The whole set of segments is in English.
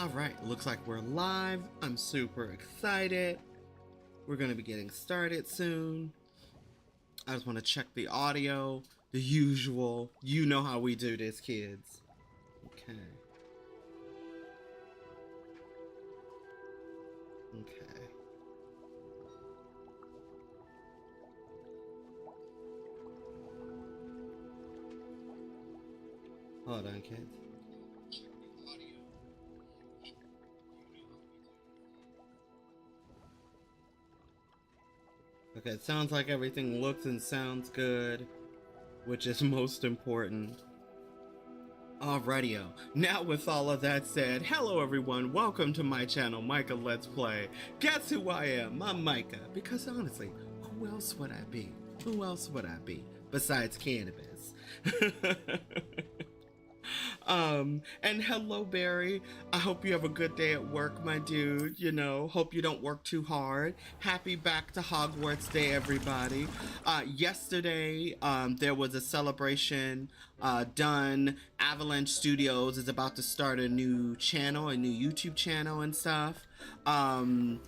All right, looks like we're live. I'm super excited. We're going to be getting started soon. I just want to check the audio, the usual. You know how we do this, kids. Okay. Okay. Hold on, kids. Okay, it sounds like everything looks and sounds good, which is most important. Alrighty-o. Now with all of that said, hello everyone, welcome to my channel, Micah Let's Play. Guess who I am? I'm Micah, because honestly, who else would I be? Who else would I be besides cannabis? And hello Barry, I hope you have a good day at work, my dude. You know, hope you don't work too hard. Happy back to Hogwarts Day, everybody. Yesterday there was a celebration done. Avalanche Studios is about to start a new channel, a new YouTube channel and stuff, and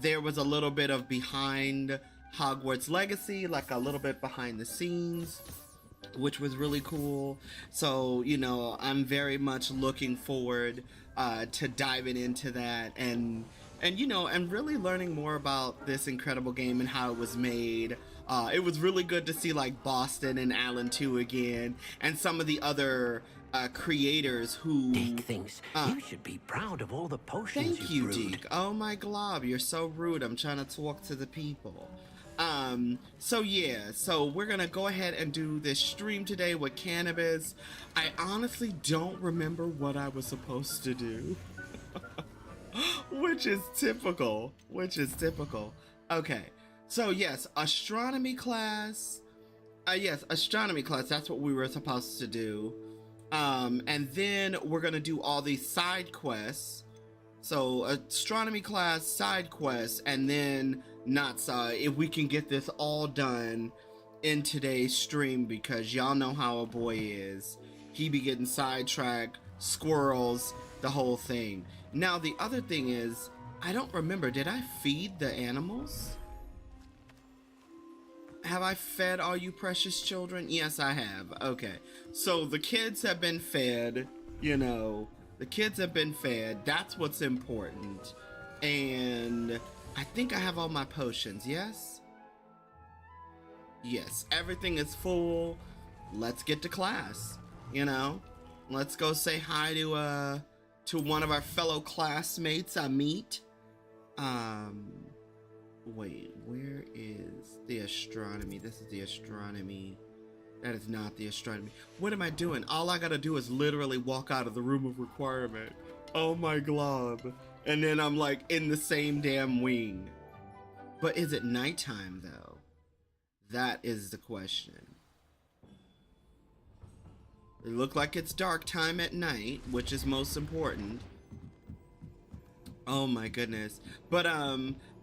there was a little bit of behind Hogwarts Legacy, like a little bit behind the scenes, which was really cool. So, you know, I'm very much looking forward to diving into that and you know, and really learning more about this incredible game and how it was made. It was really good to see like Boston and Alan 2 again, and some of the other creators who... Deke thinks you should be proud of all the potions Thank you, brewed. Deke. Oh my glob, you're so rude. I'm trying to talk to the people. So yeah, so we're gonna go ahead and do this stream today with cannabis. I honestly don't remember what I was supposed to do. which is typical. Okay, so yes, astronomy class. Yes, astronomy class, that's what we were supposed to do. And then we're gonna do all these side quests. So astronomy class, side quests, and then not side, if we can get this all done in today's stream, because y'all know how a boy is. He be getting sidetracked, squirrels, the whole thing. Now the other thing is, I don't remember, did I feed the animals? Have I fed all you precious children? Yes, I have. Okay, so the kids have been fed, you know, the kids have been fed. That's what's important. And I think I have all my potions, yes? Yes, everything is full. Let's get to class, you know? Let's go say hi to one of our fellow classmates I meet. Wait, where is the astronomy? This is the astronomy. That is not the astronomy. What am I doing? All I gotta do is literally walk out of the room of requirement. Oh my glob. And then I'm like in the same damn wing. But is it nighttime though? That is the question. It looked like it's dark time at night, which is most important. Oh my goodness. But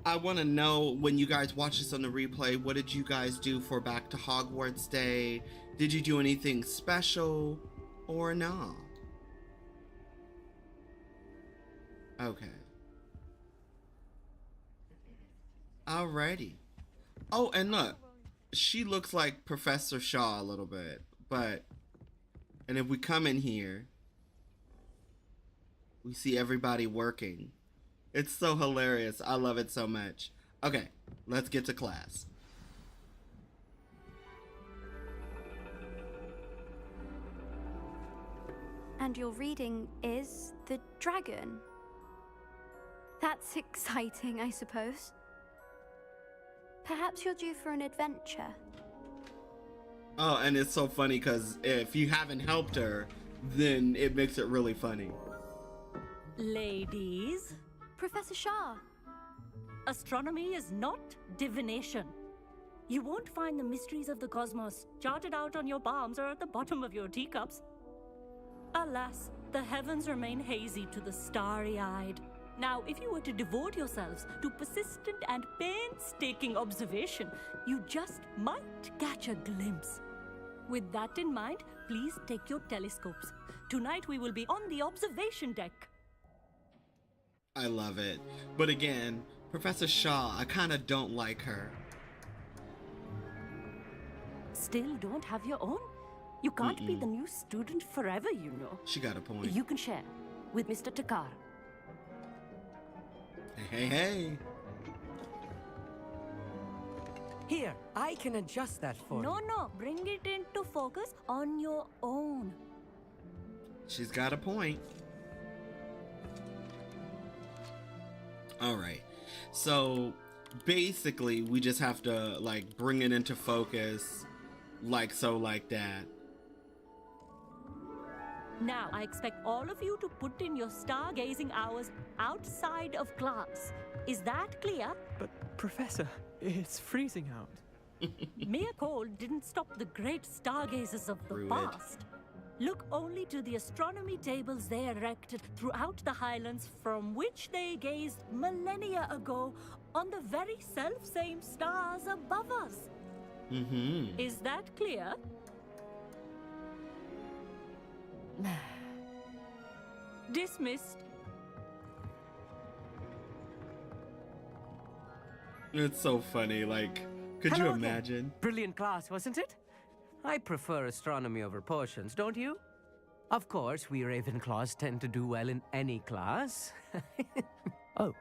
I want to know, when you guys watch this on the replay, what did you guys do for Back to Hogwarts Day? Did you do anything special or not? Okay. Alrighty. Oh, and look, she looks like Professor Shaw a little bit, but, and if we come in here, we see everybody working. It's so hilarious. I love it so much. Okay, let's get to class. And your reading is The Dragon. That's exciting, I suppose. Perhaps you're due for an adventure. Oh, and it's so funny because if you haven't helped her, then it makes it really funny. Ladies, Professor Shah. astronomy is not divination. You won't find the mysteries of the cosmos charted out on your palms or at the bottom of your teacups. Alas, the heavens remain hazy to the starry-eyed. Now, if you were to devote yourselves to persistent and painstaking observation, you just might catch a glimpse. With that in mind, please take your telescopes. Tonight we will be on the observation deck. I love it. But again, Professor Shaw, I kind of don't like her. Still don't have your own? You can't be the new student forever, you know. She got a point. You can share with Mr. Takar. Hey, hey. Here, I can adjust that for No, you. no, bring it into focus on your own. She's got a point. All right. So basically, we just have to like bring it into focus like so, like that. Now, I expect all of you to put in your stargazing hours outside of class. Is that clear? But, Professor, it's freezing out. Mere cold didn't stop the great stargazers of the Rude. past. Look only to the astronomy tables they erected throughout the Highlands from which they gazed millennia ago on the very self-same stars above us. Mm-hmm. Is that clear? Dismissed. It's so funny. Like, could you Hello again. imagine? Brilliant class, wasn't it? I prefer astronomy over potions, don't you? Of course, we Ravenclaws tend to do well in any class. Oh,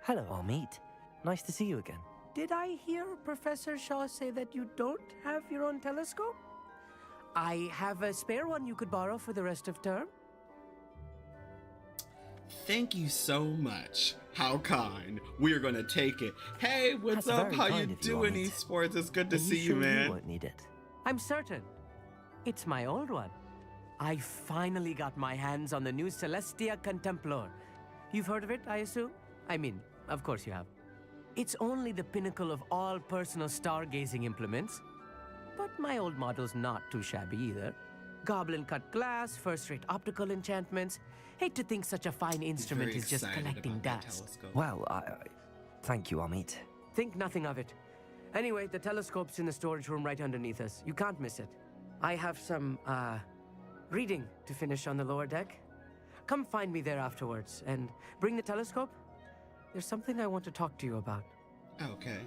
hello, Amit. Nice to see you again. Did I hear Professor Shaw say that you don't have your own telescope? I have a spare one you could borrow for the rest of term. Thank you so much. How kind. We're gonna take it. Hey, what's That's up? very How you kind of you, doing, Amit. esports? It's good to Are see you, sure man. You won't need it. I'm certain. It's my old one. I finally got my hands on the new Celestia Contemplor. You've heard of it, I assume? I mean, of course you have. It's only the pinnacle of all personal stargazing implements. But my old model's not too shabby either. Goblin-cut glass, first-rate optical enchantments. Hate to think such a fine instrument Very is just excited collecting about that dust. telescope. Well, thank you, Amit. Think nothing of it. Anyway, the telescope's in the storage room right underneath us. You can't miss it. I have some, reading to finish on the lower deck. Come find me there afterwards, and bring the telescope. There's something I want to talk to you about. Okay.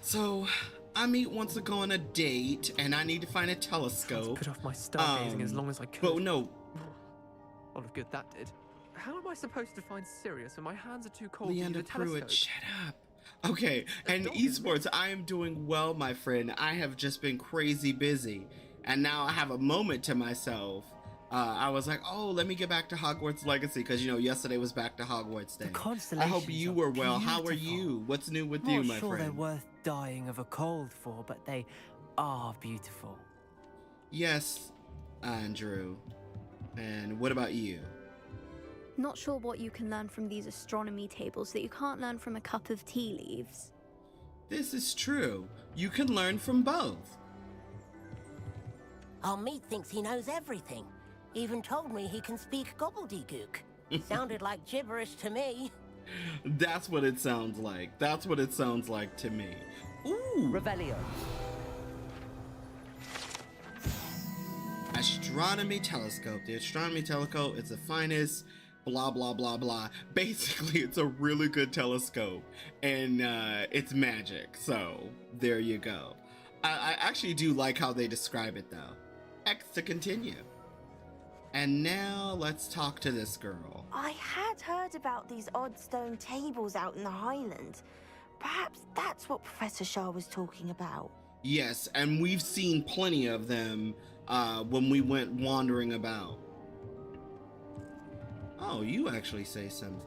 So, Amit wants to go on a date, and I need to find a Had to telescope. put off my stargazing as long as I could. But no, All of good that did. How am I supposed to find Sirius when my hands are too cold Leander to use a telescope? Pruitt, shut up. Okay, and dog is esports, I am doing well, my friend. I have just been crazy busy, and now I have a moment to myself. I was like, oh, let me get back to Hogwarts Legacy, because, you know, yesterday was back to Hogwarts Day. The I constellations hope you are were well. How are beautiful. you? What's new with Not you, my sure they're friend? worth dying of a cold for, but they are beautiful. Yes, Andrew. And what about you? Not sure what you can learn from these astronomy tables that you can't learn from a cup of tea leaves. This is true. You can learn from both. Amit thinks he knows everything. Even told me he can speak gobbledygook. Sounded like gibberish to me. That's what it sounds like. That's what it sounds like to me. Ooh. Revelio. Astronomy telescope. The astronomy telescope is the finest. Blah blah blah blah. Basically, it's a really good telescope, and it's magic. So there you go. I actually do like how they describe it, though. X to continue. And now let's talk to this girl. I had heard about these odd stone tables out in the Highland. Perhaps that's what Professor Shaw was talking about. Yes, and we've seen plenty of them when we went wandering about. Oh, you actually say something.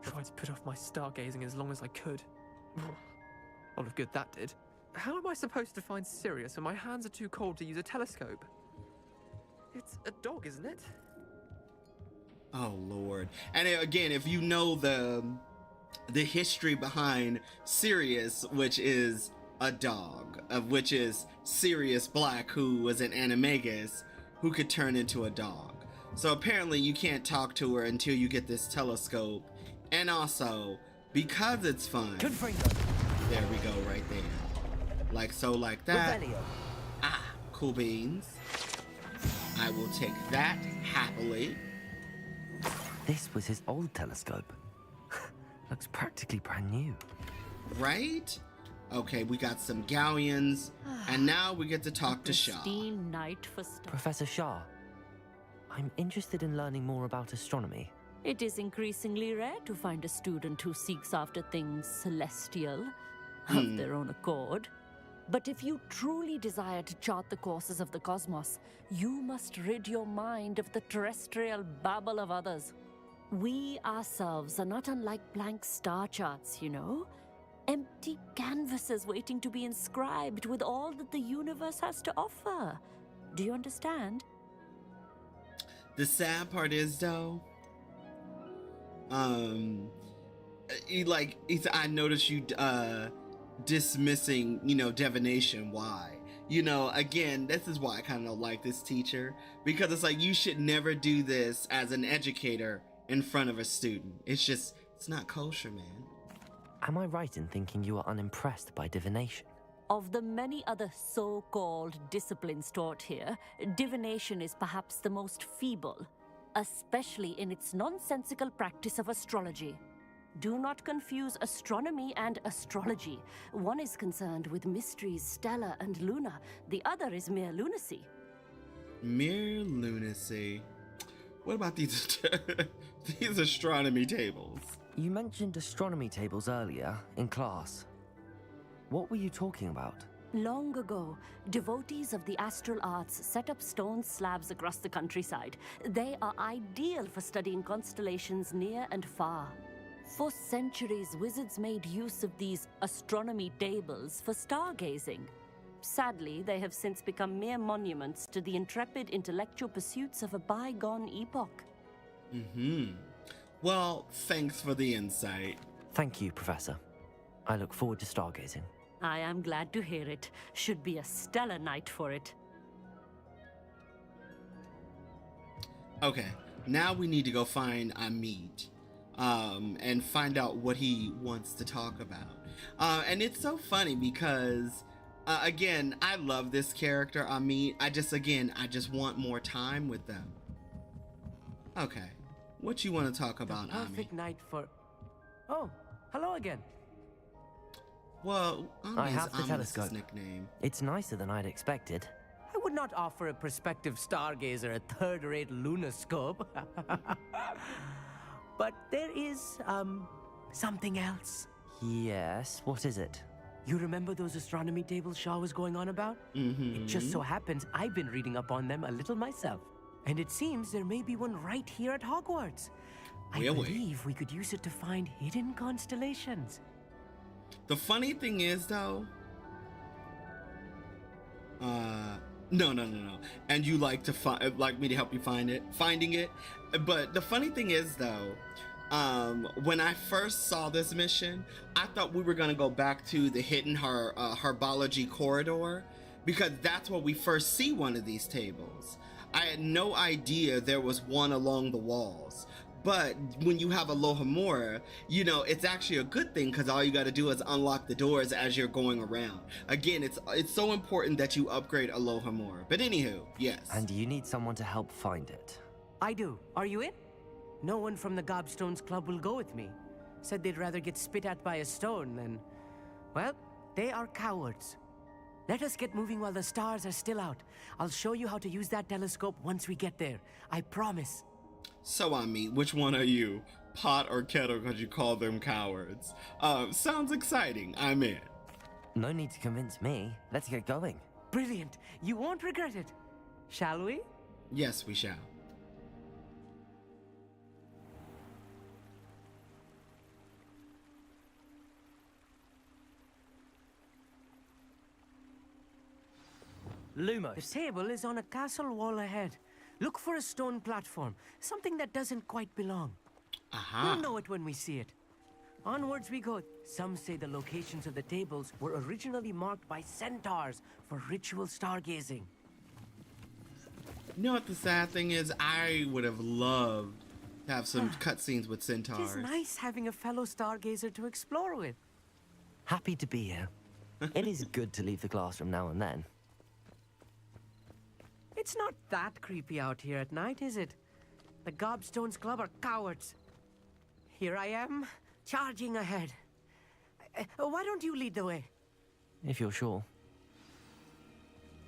Tried to put off my stargazing as long as I could. All of good that did. How am I supposed to find Sirius when my hands are too cold to use a telescope? It's a dog, isn't it? Oh Lord. And again, if you know the history behind Sirius, which is a dog, of which is Sirius Black, who was an animagus who could turn into a dog. So apparently you can't talk to her until you get this telescope. And also, because it's fun, Confringo. there we go right there. Like so, like that. Revelio. Ah, cool beans. I will take that happily. This was his old telescope. Looks practically brand new. Right? Okay, we got some galleons, and now we get to talk to Shaw. Pristine night for Professor Shah, I'm interested in learning more about astronomy. It is increasingly rare to find a student who seeks after things celestial of their own accord. But if you truly desire to chart the courses of the cosmos, you must rid your mind of the terrestrial babble of others. We ourselves are not unlike blank star charts, you know? Empty canvases waiting to be inscribed with all that the universe has to offer. Do you understand? The sad part is, though, I noticed you dismissing, divination. Why? Again, this is why I kind of don't like this teacher, because it's like you should never do this as an educator in front of a student. It's not kosher, man. Am I right in thinking you are unimpressed by divination? Of the many other so-called disciplines taught here, divination is perhaps the most feeble, especially in its nonsensical practice of astrology. Do not confuse astronomy and astrology. One is concerned with mysteries stellar and lunar. The other is mere lunacy. Mere lunacy. What about these these astronomy tables? You mentioned astronomy tables earlier in class. What were you talking about? Long ago, devotees of the astral arts set up stone slabs across the countryside. They are ideal for studying constellations near and far. For centuries, wizards made use of these astronomy tables for stargazing. Sadly, they have since become mere monuments to the intrepid intellectual pursuits of a bygone epoch. Well, thanks for the insight. Thank you, Professor. I look forward to stargazing. I am glad to hear it. Should be a stellar night for it. Okay, now we need to go find Amit, and find out what he wants to talk about. And it's so funny because, again, I love this character, Amit. I just want more time with them. Okay, what you want to talk about, Amit? Perfect night for... Oh, hello again. Well, I have the Amit's telescope. nickname. It's nicer than I'd expected. I would not offer a prospective stargazer a third-rate lunoscope. But there is, something else. Yes, what is it? You remember those astronomy tables Shaw was going on about? It just so happens I've been reading up on them a little myself. And it seems there may be one right here at Hogwarts. I believe we could use it to find hidden constellations. The funny thing is, though, no. And you like me to help you finding it. But the funny thing is, though, when I first saw this mission, I thought we were gonna go back to the hidden herbology corridor, because that's where we first see one of these tables. I had no idea there was one along the walls. But when you have Alohomora, it's actually a good thing, because all you got to do is unlock the doors as you're going around. Again, it's so important that you upgrade Alohomora. But anywho, yes. And you need someone to help find it. I do. Are you in? No one from the Gobstones Club will go with me. Said they'd rather get spit at by a stone than... Well, they are cowards. Let us get moving while the stars are still out. I'll show you how to use that telescope once we get there. I promise. So Amit, which one are you? Pot or kettle, because you call them cowards? Sounds exciting. I'm in. No need to convince me. Let's get going. Brilliant. You won't regret it. Shall we? Yes, we shall. Lumos. The table is on a castle wall ahead. Look for a stone platform, something that doesn't quite belong. Aha. We'll know it when we see it. Onwards we go. Some say the locations of the tables were originally marked by centaurs for ritual stargazing. You know what the sad thing is? I would have loved to have some cutscenes with It centaurs. is nice having a fellow stargazer to explore with. Happy to be here. It is good to leave the classroom now and then. It's not that creepy out here at night, is it? The Gobstones Club are cowards. Here I am, charging ahead. Why don't you lead the way? If you're sure.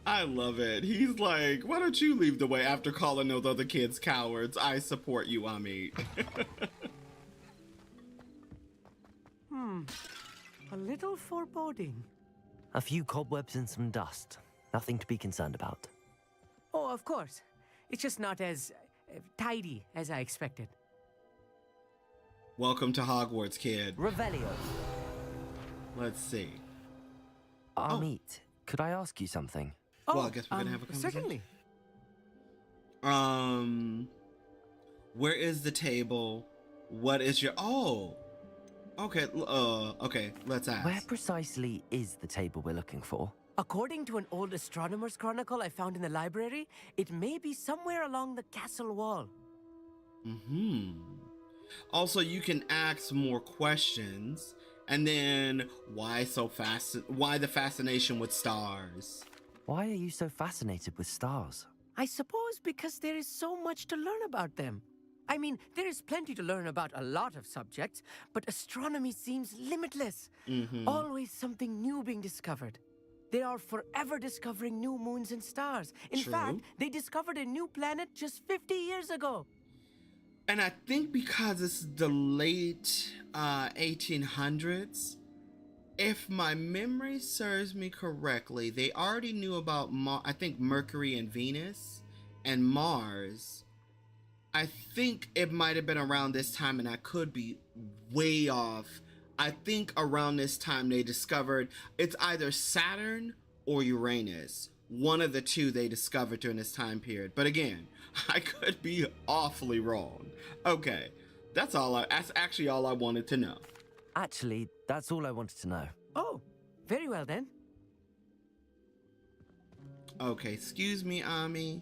I love it. He's like, why don't you leave the way after calling those other kids cowards? I support you, Amit. A little foreboding. A few cobwebs and some dust. Nothing to be concerned about. Oh, of course. It's just not as tidy as I expected. Welcome to Hogwarts, kid. Revelio. Let's see. Amit, could I ask you something? Well, I guess we're gonna have a conversation. Certainly. Where is the table? What is your... Oh! Okay, okay, let's ask. Where precisely is the table we're looking for? According to an old astronomer's chronicle I found in the library, it may be somewhere along the castle wall. Also, you can ask more questions. And then, why the fascination with stars? Why are you so fascinated with stars? I suppose because there is so much to learn about them. I mean, there is plenty to learn about a lot of subjects, but astronomy seems limitless. Always something new being discovered. They are forever discovering new moons and stars. In fact, they discovered a new planet just 50 years ago. And I think because it's the late 1800s, if my memory serves me correctly, they already knew about, I think, Mercury and Venus and Mars. I think it might have been around this time, and I could be way off. I think around this time they discovered it's either Saturn or Uranus. One of the two they discovered during this time period. But again, I could be awfully wrong. Okay, that's actually all I wanted to know. Actually, that's all I wanted to know. Oh, very well then. Okay, excuse me, Ami.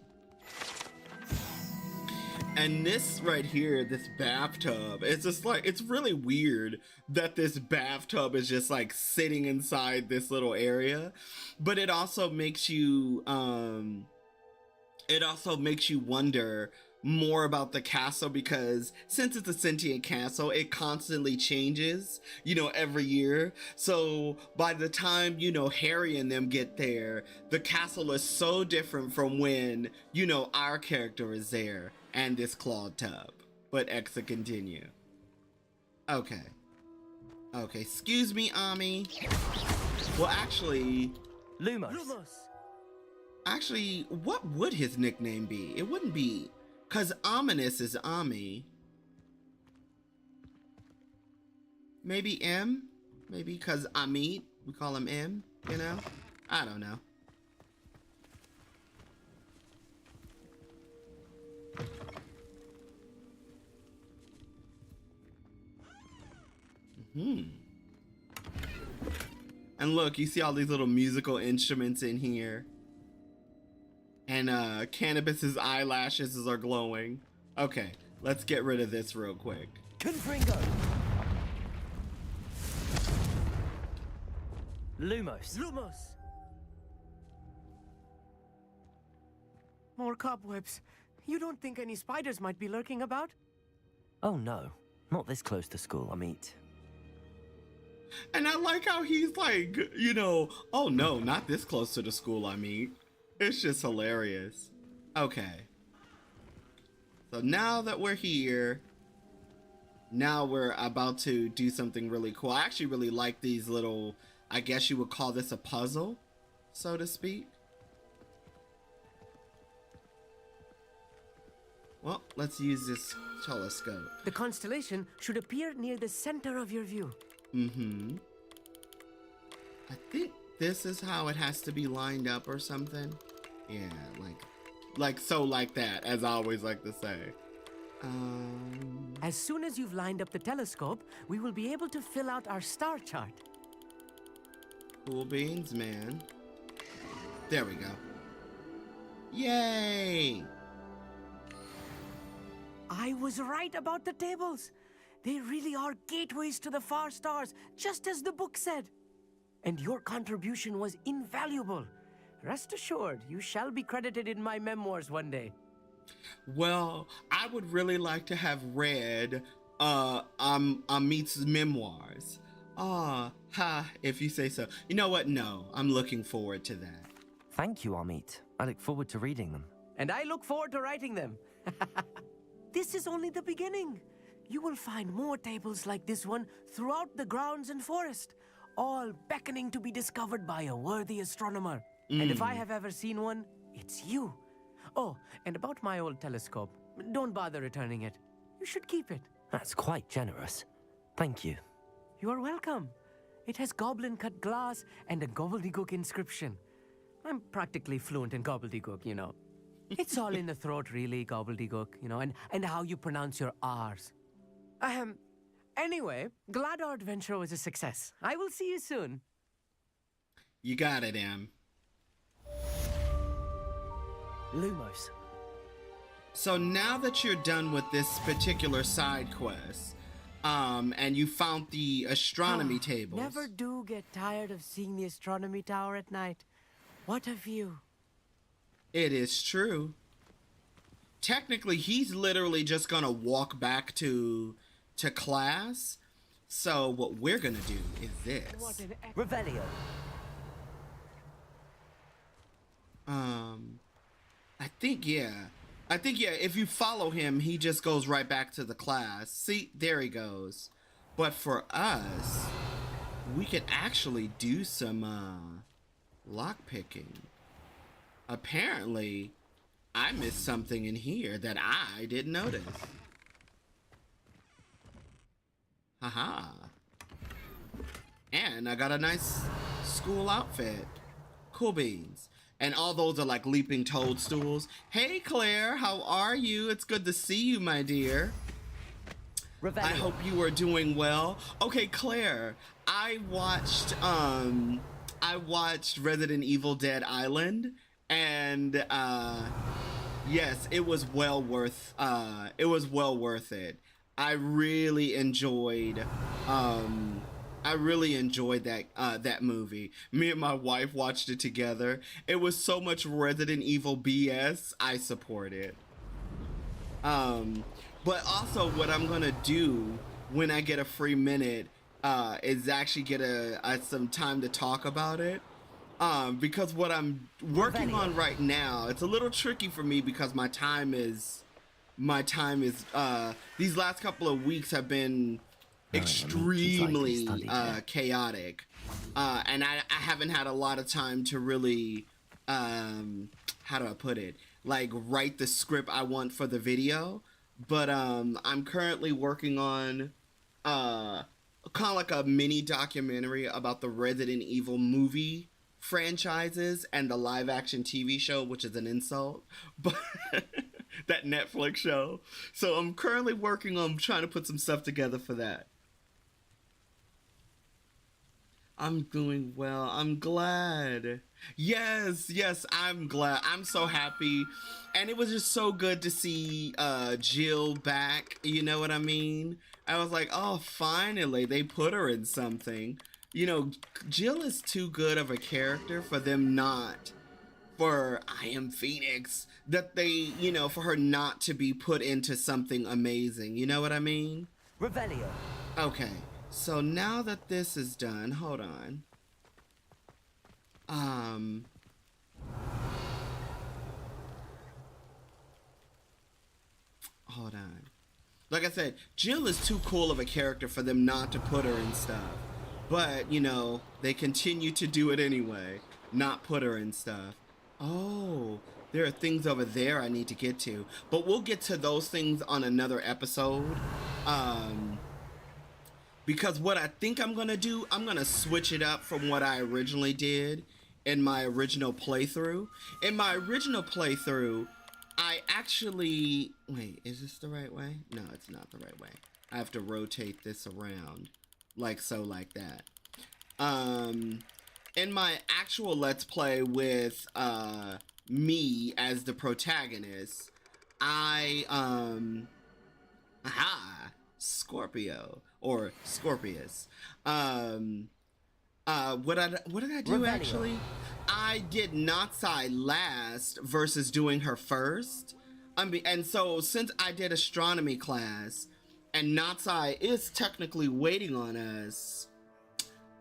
And this right here, this bathtub, it's just like, it's really weird that this bathtub is just like sitting inside this little area, but it also makes you, wonder more about the castle, because since it's a sentient castle, it constantly changes, every year. So by the time, Harry and them get there, the castle is so different from when, our character is there and this clawed tub. But Exa continue. Okay, excuse me, Ami. Well, actually... Lumos. Actually, what would his nickname be? It wouldn't be... Because ominous is Ami. Maybe M? Maybe because Amit, we call him M, I don't know. And look, you see all these little musical instruments in here. And Cannabis's eyelashes are glowing. Okay, let's get rid of this real quick. Confringo. Lumos. More cobwebs. You don't think any spiders might be lurking about? Oh no, not this close to school, Amit. And I like how he's like, oh no, not this close to the school, Amit. It's just hilarious. Okay. So now that we're here, now we're about to do something really cool. I actually really like these little, I guess you would call this a puzzle, so to speak. Well, let's use this telescope. The constellation should appear near the center of your view. I think this is how it has to be lined up or something. Yeah, like that, as I always like to say. As soon as you've lined up the telescope, we will be able to fill out our star chart. Cool beans, man. There we go. Yay! I was right about the tables. They really are gateways to the far stars, just as the book said. And your contribution was invaluable. Rest assured, you shall be credited in my memoirs one day. Well, I would really like to have read Amit's memoirs. If you say so. You know what? No, I'm looking forward to that. Thank you, Amit. I look forward to reading them. And I look forward to writing them. This is only the beginning. You will find more tables like this one throughout the grounds and forest, all beckoning to be discovered by a worthy astronomer. And if I have ever seen one, it's you. Oh, and about my old telescope, don't bother returning it. You should keep it. That's quite generous. Thank you. You are welcome. It has goblin-cut glass and a gobbledygook inscription. I'm practically fluent in gobbledygook, you know. It's all in the throat, really, gobbledygook, you know, and how you pronounce your R's. Anyway, glad our adventure was a success. I will see you soon. You got it, Em. Lumos. So now that you're done with this particular side quest, and you found the astronomy tables. Never do get tired of seeing the astronomy tower at night. What a view. It is true. Technically, he's literally just gonna walk back to class. So what we're gonna do is this. Revelio. I think, if you follow him, he just goes right back to the class. See, there he goes. But for us, we could actually do some, lockpicking. Apparently, I missed something in here that I didn't notice. Haha. And I got a nice school outfit. Cool beans. And all those are like leaping toadstools. Hey, Claire, how are you? It's good to see you, my dear. Revelio. I hope you are doing well. Okay, Claire, I watched Resident Evil Dead Island, and yes, it was well worth it. I really enjoyed that movie. Me and my wife watched it together. It was so much Resident Evil BS. I support it. But also what I'm gonna do when I get a free minute is actually get some time to talk about it. Because what I'm working on right now, it's a little tricky for me because my time is these last couple of weeks have been extremely chaotic, and I haven't had a lot of time to really how do I put it, like write the script I want for the video. But I'm currently working on kind of like a mini documentary about the Resident Evil movie franchises and the live action TV show, which is an insult, but that Netflix show. So I'm currently working on trying to put some stuff together for that. I'm doing well. I'm glad. Yes, I'm glad. I'm so happy. And it was just so good to see Jill back. You know what I mean? I was like, oh, finally, they put her in something. You know, Jill is too good of a character for them not, for I Am Phoenix, that they, you know, for her not to be put into something amazing. You know what I mean? Revelio. Okay. So now that this is done, hold on. Hold on. Like I said, Jill is too cool of a character for them not to put her in stuff. But, you know, they continue to do it anyway. Not put her in stuff. Oh, there are things over there I need to get to. But we'll get to those things on another episode. Because what I think I'm going to do, I'm going to switch it up from what I originally did in my original playthrough. In my original playthrough, I actually... Wait, is this the right way? No, it's not the right way. I have to rotate this around. Like so, like that. In my actual Let's Play with me as the protagonist, I... Scorpio. Or Scorpius. What did I do actually? I did not side last versus doing her first. I mean, and so since I did astronomy class and Natsai is technically waiting on us,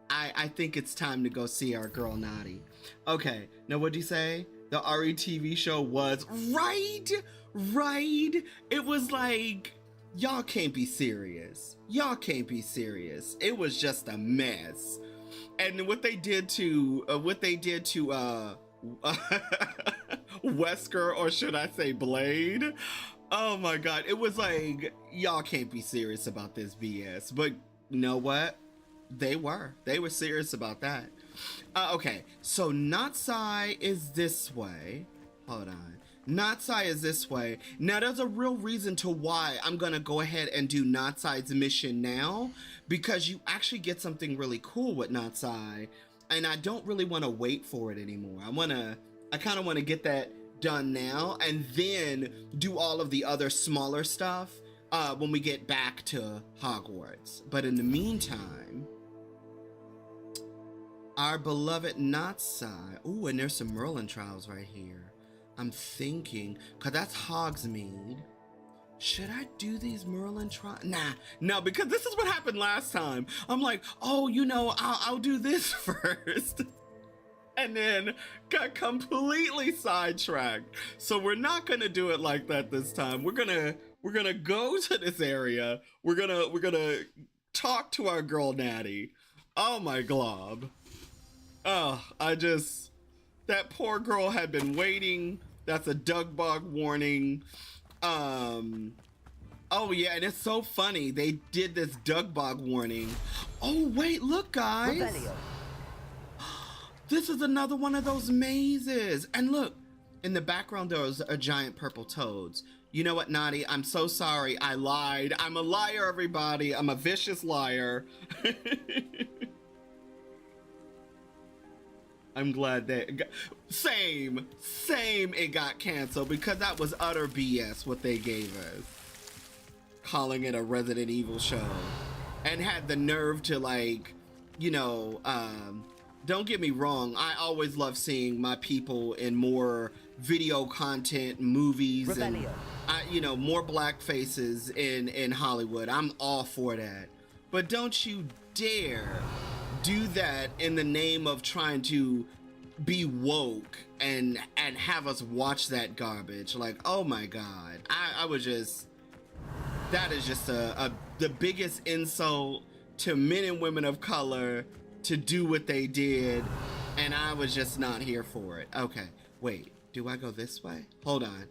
I think it's time to go see our girl Nadi. Okay, now what'd you say? The RE TV show was right. It was like, y'all can't be serious. It was just a mess. And what they did to Wesker, or should I say Blade? Oh my God, it was like, y'all can't be serious about this BS. But you know what? They were serious about that. Okay, so Natsai is this way. Hold on. Natsai is this way. Now, there's a real reason to why I'm gonna go ahead and do Natsai's mission now, because you actually get something really cool with Natsai, and I don't really want to wait for it anymore. I kind of want to get that done now, and then do all of the other smaller stuff when we get back to Hogwarts. But in the meantime, our beloved Natsai. Ooh, and there's some Merlin trials right here. I'm thinking, cause that's Hogsmeade. Should I do these Merlin trials? Nah, no, because this is what happened last time. I'm like, oh, you know, I'll do this first. And then got completely sidetracked. So we're not gonna do it like that this time. We're gonna go to this area. We're gonna talk to our girl Natty. Oh my glob. Oh, that poor girl had been waiting. That's a Dugbog warning. Oh yeah, and it's so funny. They did this Dugbog warning. Oh wait, look guys. Rebellion. This is another one of those mazes. And look, in the background those are giant purple toads. You know what, Nadi? I'm so sorry. I lied. I'm a liar, everybody. I'm a vicious liar. I'm glad that same it got canceled, because that was utter BS what they gave us, calling it a Resident Evil show, and had the nerve to, like, you know, don't get me wrong, I always love seeing my people in more video content, movies, Rebellion. and you know, more black faces in Hollywood. I'm all for that, but don't you dare do that in the name of trying to be woke and have us watch that garbage. Like, oh my God, I was just, that is just the biggest insult to men and women of color to do what they did, and I was just not here for it. Okay, wait, do I go this way? Hold on,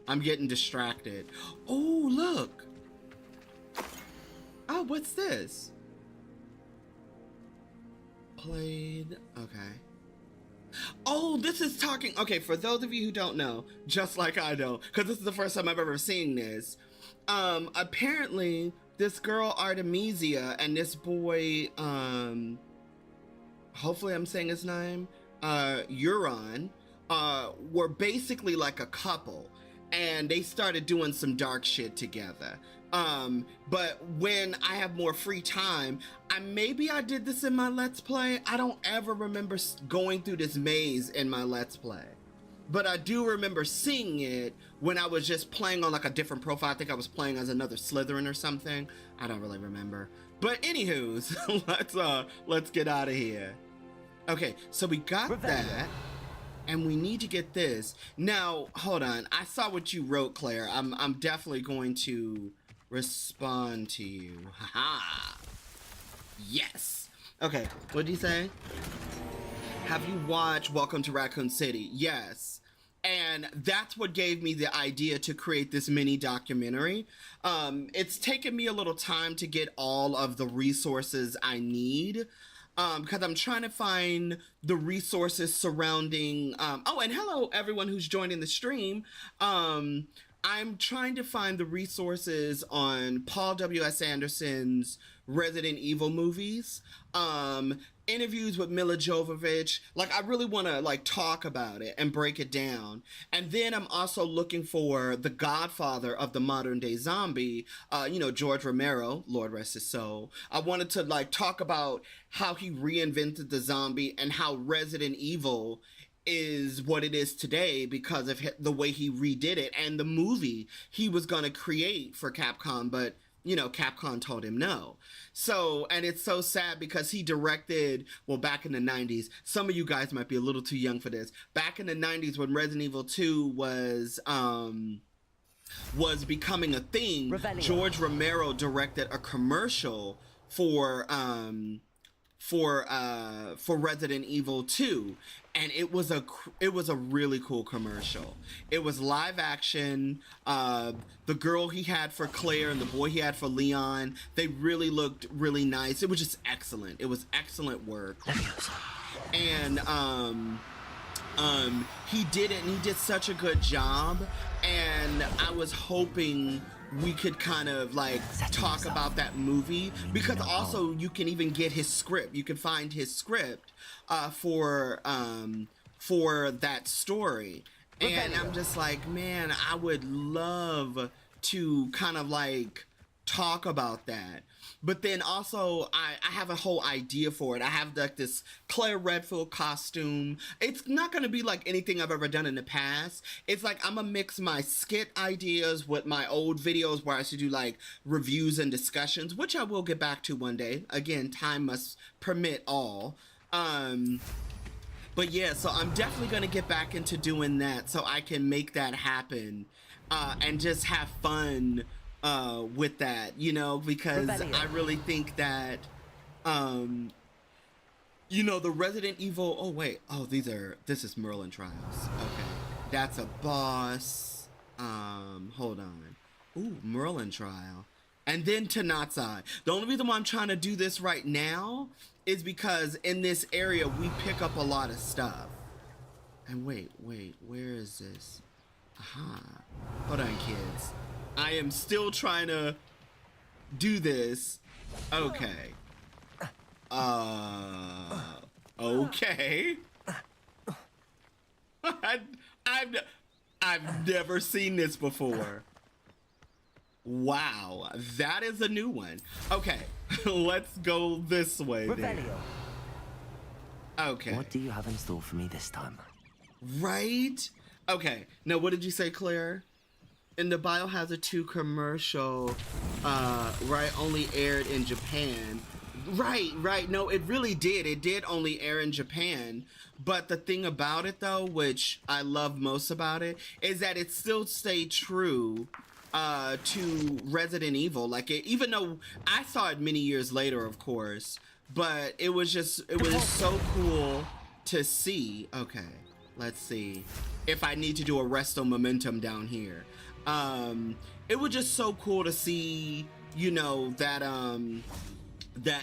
I'm getting distracted. Oh look, oh, what's this? Played. Okay. Oh, this is talking. Okay, for those of you who don't know, just like I don't, because this is the first time I've ever seen this. Apparently, this girl Artemisia and this boy, hopefully I'm saying his name, Euron, were basically like a couple, and they started doing some dark shit together. But when I have more free time, maybe I did this in my Let's Play. I don't ever remember going through this maze in my Let's Play, but I do remember seeing it when I was just playing on like a different profile. I think I was playing as another Slytherin or something. I don't really remember. But anywho's, let's get out of here. Okay, so we got that. And we need to get this. Now, hold on. I saw what you wrote, Claire. I'm definitely going to respond to you. Haha. Yes. Okay, what did you say? Have you watched Welcome to Raccoon City? Yes. And that's what gave me the idea to create this mini documentary. It's taken me a little time to get all of the resources I need. Because I'm trying to find the resources surrounding, oh, and hello everyone who's joining the stream. I'm trying to find the resources on Paul W.S. Anderson's Resident Evil movies, interviews with Mila Jovovich. Like, I really want to like talk about it and break it down. And then I'm also looking for the godfather of the modern day zombie, you know, George Romero, Lord rest his soul. I wanted to like talk about how he reinvented the zombie and how Resident Evil is what it is today because of the way he redid it and the movie he was going to create for Capcom, but you know, Capcom told him no. So, and it's so sad because he directed, well, back in the 90s, some of you guys might be a little too young for this. Back in the 90s when Resident Evil 2 was becoming a thing, Rebellion. George Romero directed a commercial for Resident Evil 2, and it was a really cool commercial. It was live action. The girl he had for Claire and the boy he had for Leon, they really looked really nice. It was just excellent. It was excellent work. And he did it, and he did such a good job, and I was hoping we could kind of like talk about that movie, because also you can even get his script. You can find his script for that story. And I'm just like, man, I would love to kind of like talk about that. But then also I have a whole idea for it. I have like this Claire Redfield costume. It's not going to be like anything I've ever done in the past. It's like I'm going to mix my skit ideas with my old videos where I used to do like reviews and discussions, which I will get back to one day. Again, time must permit all. But yeah, so I'm definitely going to get back into doing that so I can make that happen and just have fun with that, you know, because I really think that, you know, the Resident Evil, oh wait, oh this is Merlin Trials. Okay, that's a boss. Hold on. Ooh, Merlin Trial. And then Tanatsai. The only reason why I'm trying to do this right now is because in this area we pick up a lot of stuff. And wait, where is this? Aha. Hold on, kids. I am still trying to do this. Okay. Okay. I've never seen this before. Wow, that is a new one. Okay, let's go this way then. Okay. What do you have in store for me this time? Right? Okay, now what did you say, Claire? In the Biohazard 2 commercial, right, only aired in Japan. Right. No, it really did. It did only air in Japan. But the thing about it, though, which I love most about it, is that it still stayed true to Resident Evil. Like, even though I saw it many years later, of course, but it was so cool to see. Okay, let's see if I need to do a resto momentum down here. It was just so cool to see, you know, that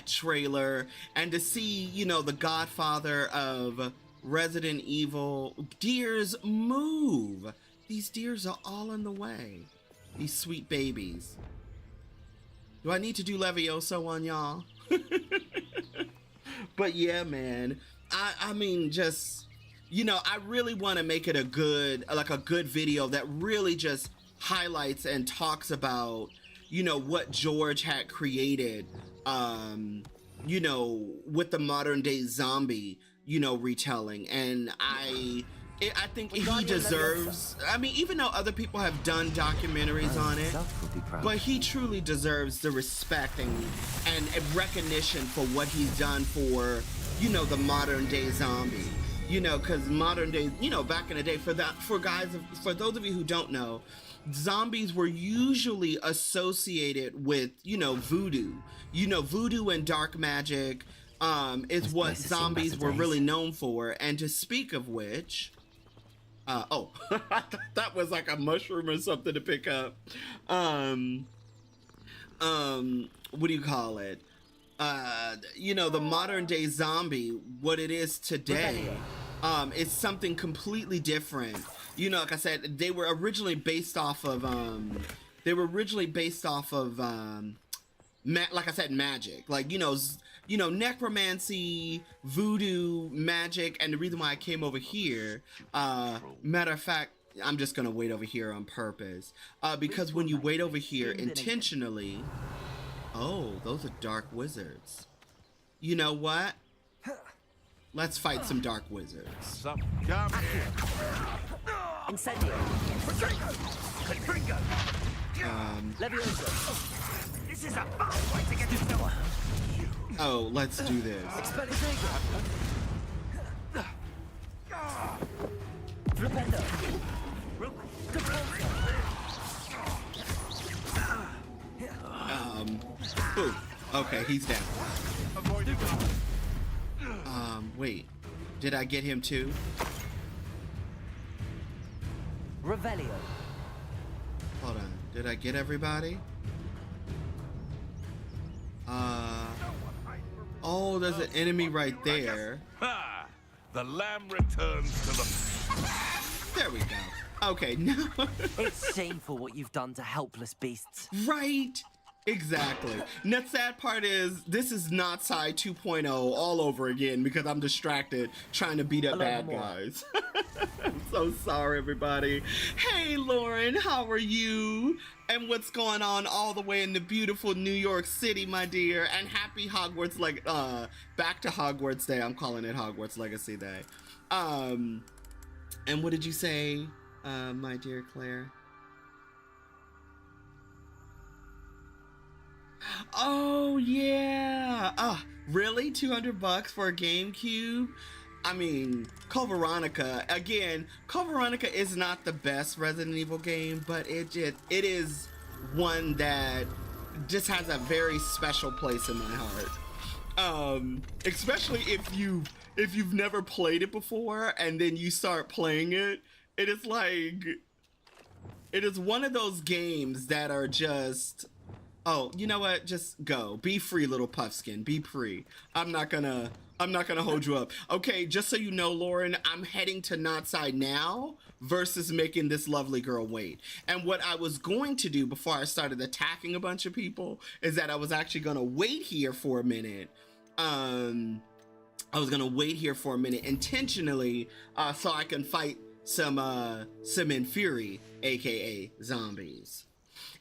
trailer, and to see, you know, the godfather of Resident Evil. Deers, move! These deers are all in the way. These sweet babies. Do I need to do Levioso on y'all? But yeah, man, I mean, just, you know, I really want to make it a good video that really just highlights and talks about, you know, what George had created, you know, with the modern day zombie, you know, retelling. And I think he deserves, I mean, even though other people have done documentaries on it, but he truly deserves the respect and recognition for what he's done for, you know, the modern day zombie. You know, because modern day, you know, back in the day, for those of you who don't know, zombies were usually associated with, you know, voodoo. You know, voodoo and dark magic is what zombies were really known for. And to speak of which, I thought that was like a mushroom or something to pick up. What do you call it? You know, the modern day zombie, what it is today, is something completely different. You know, like I said, they were originally based off of, like I said, magic. Like, you know, necromancy, voodoo, magic. And the reason why I came over here, matter of fact, I'm just gonna wait over here on purpose, because when you wait over here intentionally, oh, those are dark wizards. You know what? Let's fight some dark wizards. Some come here. Incendio. Confringo. Levioso. This is a fast way to get this door. Oh, let's do this. Flipendo. Ooh, okay, he's down. Wait, did I get him too? Revelio. Hold on, did I get everybody? Oh, there's an enemy right there. Ha! The lamb returns to the... There we go. Okay, now... It's shameful what you've done to helpless beasts. Right! Exactly. And the sad part is, this is not Side 2.0 all over again because I'm distracted trying to beat up bad guys. I'm so sorry, everybody. Hey, Lauren, how are you? And what's going on all the way in the beautiful New York City, my dear? And happy Hogwarts, back to Hogwarts Day. I'm calling it Hogwarts Legacy Day. And what did you say, my dear Claire? Oh, yeah. Really? $200 for a GameCube? I mean, Code Veronica, again, Code Veronica is not the best Resident Evil game, but it is one that just has a very special place in my heart. Especially if you've never played it before and then you start playing it, it is like, it is one of those games that are just... Oh, you know what? Just go. Be free, little Puffskin. Be free. I'm not gonna hold you up. Okay, just so you know, Lauren, I'm heading to Knotside now versus making this lovely girl wait. And what I was going to do before I started attacking a bunch of people is that I was actually gonna wait here for a minute. I was gonna wait here for a minute intentionally so I can fight some Inferi, aka zombies.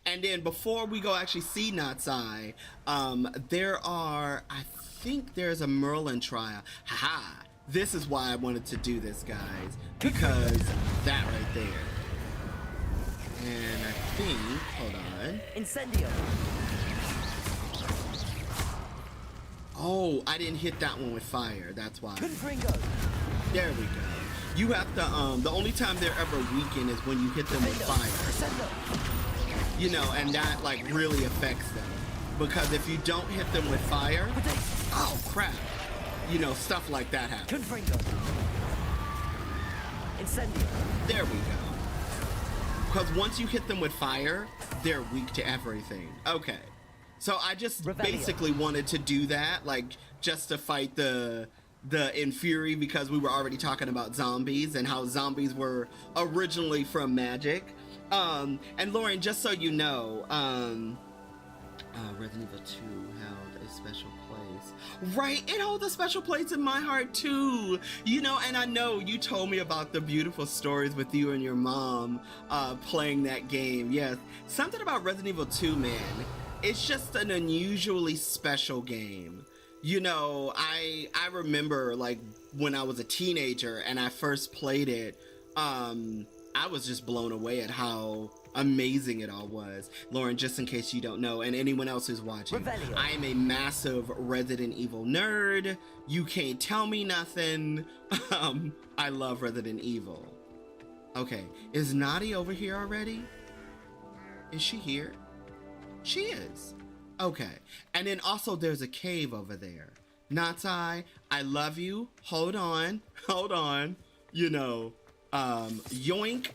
And then before we go actually see Natsai, I think there's a Merlin trial. Haha, this is why I wanted to do this, guys, because that right there. And I think, hold on. Incendio. Oh, I didn't hit that one with fire, that's why. Confringo. There we go. You have to, the only time they're ever weakened is when you hit them with fire. You know, and that like really affects them because if you don't hit them with fire, oh crap, you know, stuff like that happens. There we go. Because once you hit them with fire, they're weak to everything. Okay, so I just basically wanted to do that, like just to fight the Inferi because we were already talking about zombies and how zombies were originally from magic. And Lauren, just so you know, Resident Evil 2 held a special place. Right, it holds a special place in my heart too. You know, and I know you told me about the beautiful stories with you and your mom playing that game. Yes, something about Resident Evil 2, man. It's just an unusually special game. You know, I remember like when I was a teenager and I first played it, I was just blown away at how amazing it all was. Lauren, just in case you don't know, and anyone else who's watching, I am a massive Resident Evil nerd. You can't tell me nothing. I love Resident Evil. Okay, is Nadi over here already? Is she here? She is. Okay, and then also there's a cave over there. Natsai, I love you. Hold on. You know, yoink,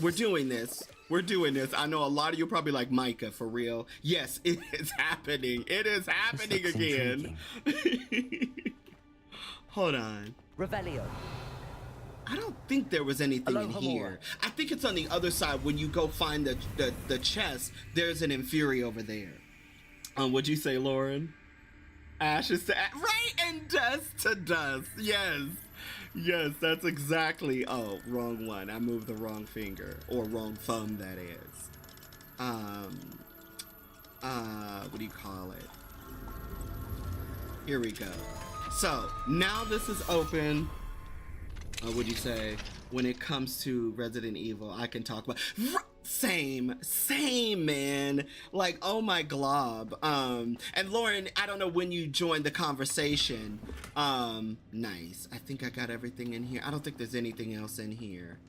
we're doing this. I know a lot of you are probably like, Micah, for real. Yes, it is happening. It is happening again. Hold on. Revelio. I don't think there was anything in here. I think it's on the other side. When you go find the chest, there's an Inferi over there. What'd you say, Lauren? Ashes to ash, right, and dust to dust. Yes, that's exactly. Oh, wrong one. I moved the wrong finger, or wrong thumb, that is. What do you call it? Here we go. So now this is open. Would you say when it comes to Resident Evil, I can talk about same man. Like, oh my glob. And Lauren, I don't know when you joined the conversation. Nice. I think I got everything in here. I don't think there's anything else in here.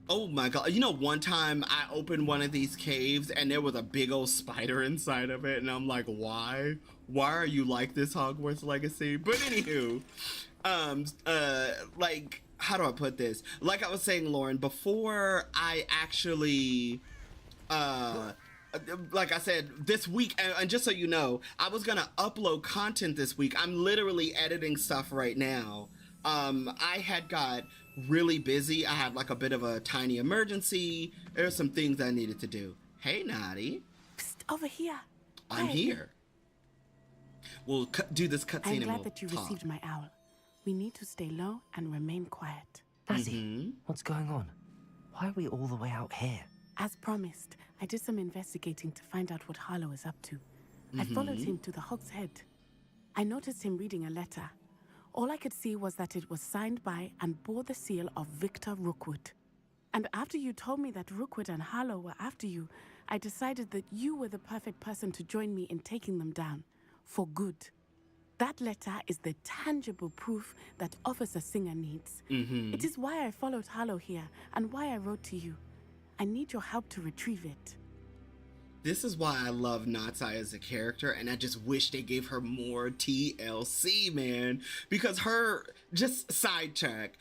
Oh my god. You know, one time I opened one of these caves and there was a big old spider inside of it, and I'm like, why? Why are you like this, Hogwarts Legacy? But anywho, like, how do I put this? Like I was saying, Lauren, before I actually like I said, this week, and just so you know, I was gonna upload content this week. I'm literally editing stuff right now. I had got really busy. I had like a bit of a tiny emergency. There's some things I needed to do. Hey, Naughty. Psst, over here. I'm here. We'll do this cutscene. I'm glad that you received my owl. We need to stay low and remain quiet. Azzy, what's going on? Why are we all the way out here? As promised, I did some investigating to find out what Harlow is up to. I followed him to the Hog's Head. I noticed him reading a letter. All I could see was that it was signed by and bore the seal of Victor Rookwood. And after you told me that Rookwood and Harlow were after you, I decided that you were the perfect person to join me in taking them down. For good. That letter is the tangible proof that Officer Singer needs. It is why I followed Harlow here and why I wrote to you. I need your help to retrieve it. This is why I love Natsai as a character, and I just wish they gave her more TLC, man. Because her, just sidetrack,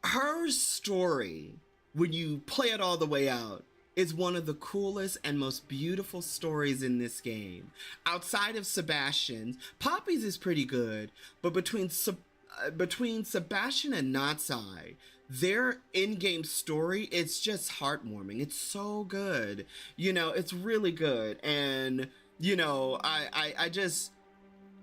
her story, when you play it all the way out, is one of the coolest and most beautiful stories in this game. Outside of Sebastian's, Poppy's is pretty good, but between Sebastian and Natsai, their in-game story, it's just heartwarming. It's so good. You know, it's really good. And, you know, I just,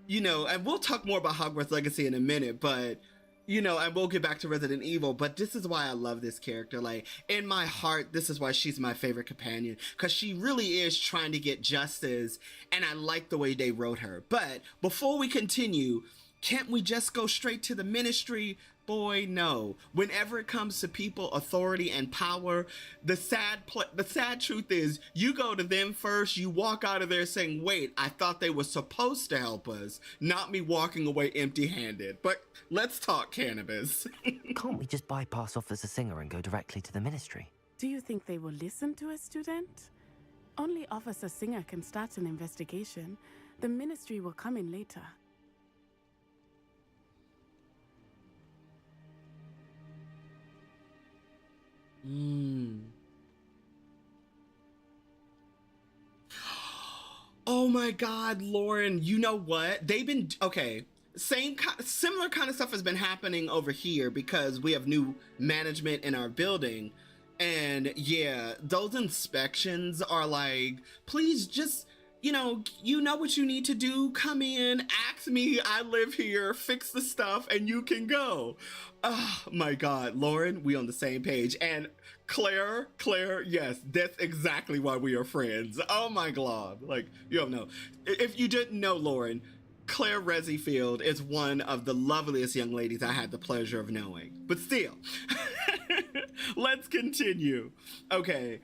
you know, and we'll talk more about Hogwarts Legacy in a minute, but, you know, and we'll get back to Resident Evil, but this is why I love this character. Like, in my heart, this is why she's my favorite companion, because she really is trying to get justice, and I like the way they wrote her. But before we continue, can't we just go straight to the ministry? Boy, no. Whenever it comes to people, authority, and power, the sad truth is you go to them first, you walk out of there saying, wait, I thought they were supposed to help us, not me walking away empty-handed. But let's talk cannabis. Can't we just bypass Officer Singer and go directly to the ministry? Do you think they will listen to a student? Only Officer Singer can start an investigation. The ministry will come in later. Oh my god, Lauren, you know what? They've been, okay, similar kind of stuff has been happening over here because we have new management in our building. And yeah, those inspections are like, please just, you know what you need to do. Come in, ask me, I live here, fix the stuff, and you can go. Oh my God, Lauren, we on the same page. And Claire, yes, that's exactly why we are friends. Oh my God, like, you don't know. If you didn't know, Lauren, Claire Resifield is one of the loveliest young ladies I had the pleasure of knowing. But still, let's continue. Okay,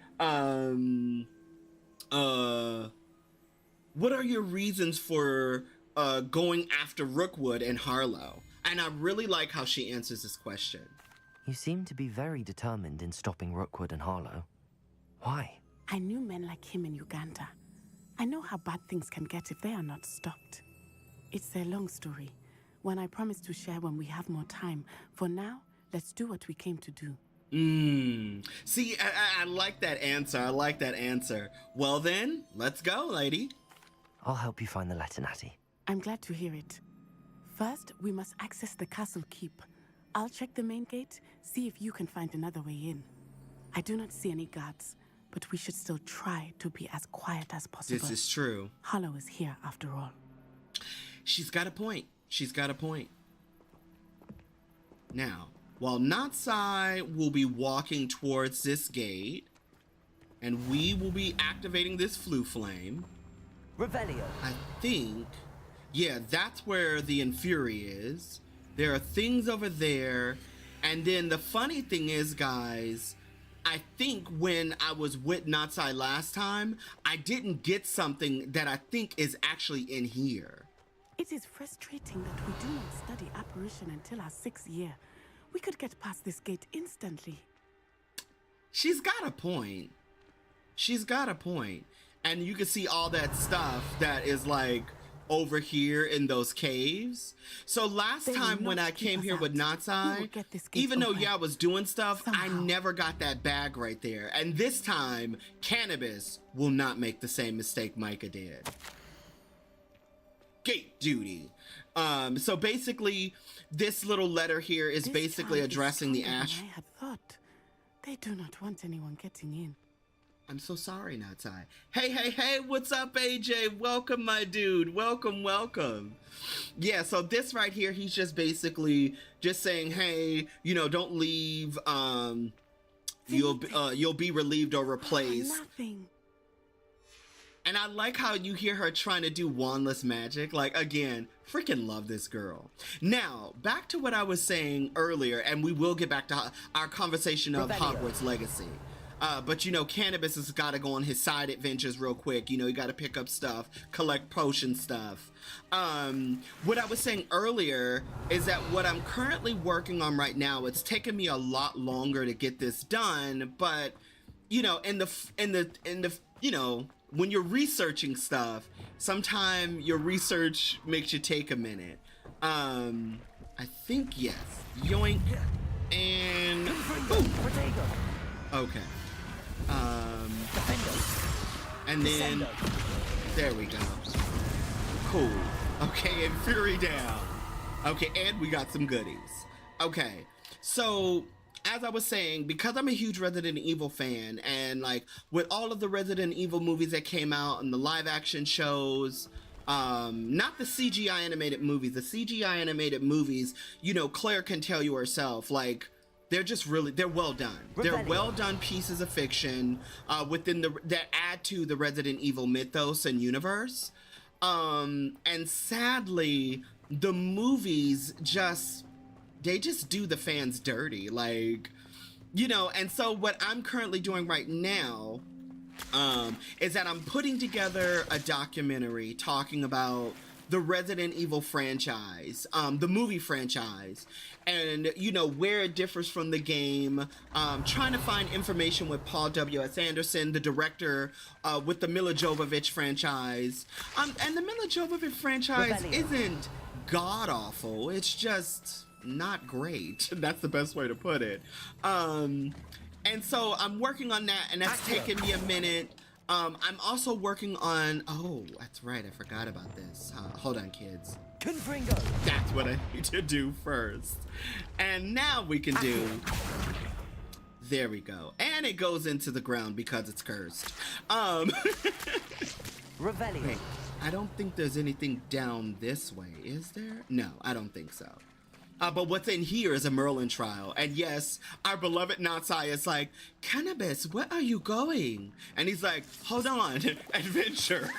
what are your reasons for going after Rookwood and Harlow? And I really like how she answers this question. You seem to be very determined in stopping Rookwood and Harlow. Why? I knew men like him in Uganda. I know how bad things can get if they are not stopped. It's a long story, one I promise to share when we have more time. For now, let's do what we came to do. See, I like that answer. I like that answer. Well then, let's go, lady. I'll help you find the letter, Natty. I'm glad to hear it. First, we must access the castle keep. I'll check the main gate, see if you can find another way in. I do not see any guards, but we should still try to be as quiet as possible. This is true. Harlow is here after all. She's got a point. She's got a point. Now, while Natsai will be walking towards this gate, and we will be activating this flue flame, Revelio. I think Yeah, that's where the Infuri is. There are things over there. And then the funny thing is, guys, I think when I was with Natsai last time, I didn't get something that I think is actually in here. It is frustrating that we do not study apparition until our 6th year. We could get past this gate instantly. She's got a point. She's got a point. And you can see all that stuff that is like over here in those caves. So last time when I came here with Natsai, even though I was doing stuff, I never got that bag right there. And this time, Cannabis will not make the same mistake Micah did. Gate duty. So basically, this little letter here is basically addressing the Ash. I had thought. They do not want anyone getting in. I'm so sorry, Natsai. Hey, what's up, AJ? Welcome, my dude. Welcome. Yeah, so this right here, he's just basically just saying, hey, you know, don't leave. You'll be relieved or replaced. Nothing. And I like how you hear her trying to do wandless magic. Like, again, freaking love this girl. Now, back to what I was saying earlier, and we will get back to our conversation of Hogwarts Legacy. But, you know, Cannabis has got to go on his side adventures real quick. You know, you got to pick up stuff, collect potion stuff. What I was saying earlier is that what I'm currently working on right now, it's taken me a lot longer to get this done. But, you know, in the you know, when you're researching stuff, sometimes your research makes you take a minute. I think, yes. Yoink. And boom. Okay. And then there we go. Cool. Okay, and Fury down. Okay, and we got some goodies. Okay, so as I was saying, because I'm a huge Resident Evil fan, and like with all of the Resident Evil movies that came out and the live action shows, not the CGI animated movies, the CGI animated movies, you know, Claire can tell you herself, like, they're just really, they're well done. They're well done pieces of fiction within that add to the Resident Evil mythos and universe. And sadly, the movies they just do the fans dirty. Like, you know, and so what I'm currently doing right now is that I'm putting together a documentary talking about the Resident Evil franchise, the movie franchise, and, you know, where it differs from the game, trying to find information with Paul W.S. Anderson, the director, with the Milla Jovovich franchise. And the Milla Jovovich franchise isn't god-awful, it's just not great. That's the best way to put it. And so I'm working on that, and that's taken me a minute. I'm also working on, oh, that's right, I forgot about this. Hold on, kids. Confringo. That's what I need to do first. And now we can do, there we go. And it goes into the ground because it's cursed. Revelio. Wait, I don't think there's anything down this way, is there? No, I don't think so. But what's in here is a Merlin trial. And yes, our beloved Natsai is like, Cannabis, where are you going? And he's like, hold on, adventure.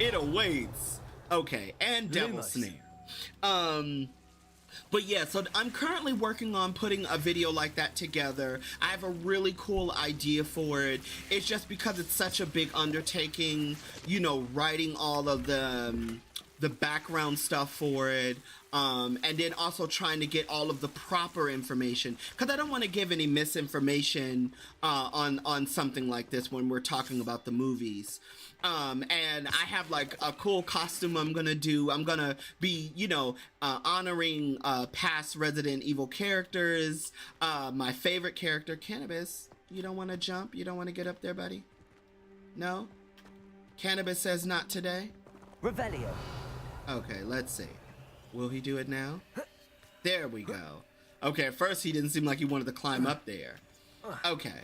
It awaits. Okay, and Devil Snare. But yeah, so I'm currently working on putting a video like that together. I have a really cool idea for it. It's just because it's such a big undertaking, you know, writing all of the background stuff for it, and then also trying to get all of the proper information, because I don't want to give any misinformation on something like this when we're talking about the movies. And I have like a cool costume I'm gonna do. I'm gonna be, you know, honoring past Resident Evil characters. My favorite character, Cannabis. You don't want to jump? You don't want to get up there, buddy? No? Cannabis says not today? Revelio. Okay, let's see. Will he do it now? There we go. Okay, at first he didn't seem like he wanted to climb up there. Okay.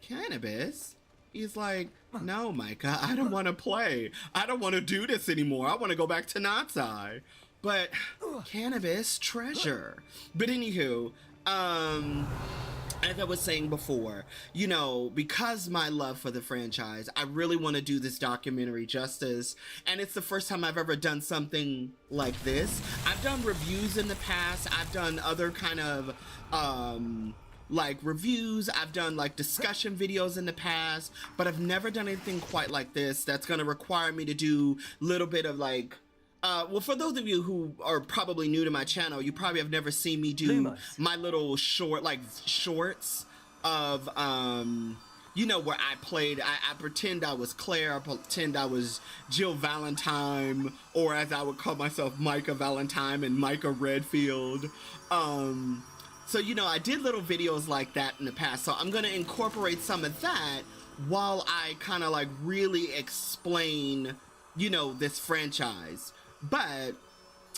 Cannabis? He's like, no, Micah, I don't want to play. I don't want to do this anymore. I want to go back to Natsai. But Cannabis, treasure. But anywho, as I was saying before, you know, because my love for the franchise, I really want to do this documentary justice. And it's the first time I've ever done something like this. I've done reviews in the past. I've done other kind of, like reviews. I've done like discussion videos in the past, but I've never done anything quite like this that's going to require me to do a little bit of like, well, for those of you who are probably new to my channel, you probably have never seen me do my little shorts of, you know, where I played, I pretend I was Claire, I pretend I was Jill Valentine, or as I would call myself, Micah Valentine and Micah Redfield. So, you know, I did little videos like that in the past, so I'm going to incorporate some of that while I kind of like really explain, you know, this franchise. But,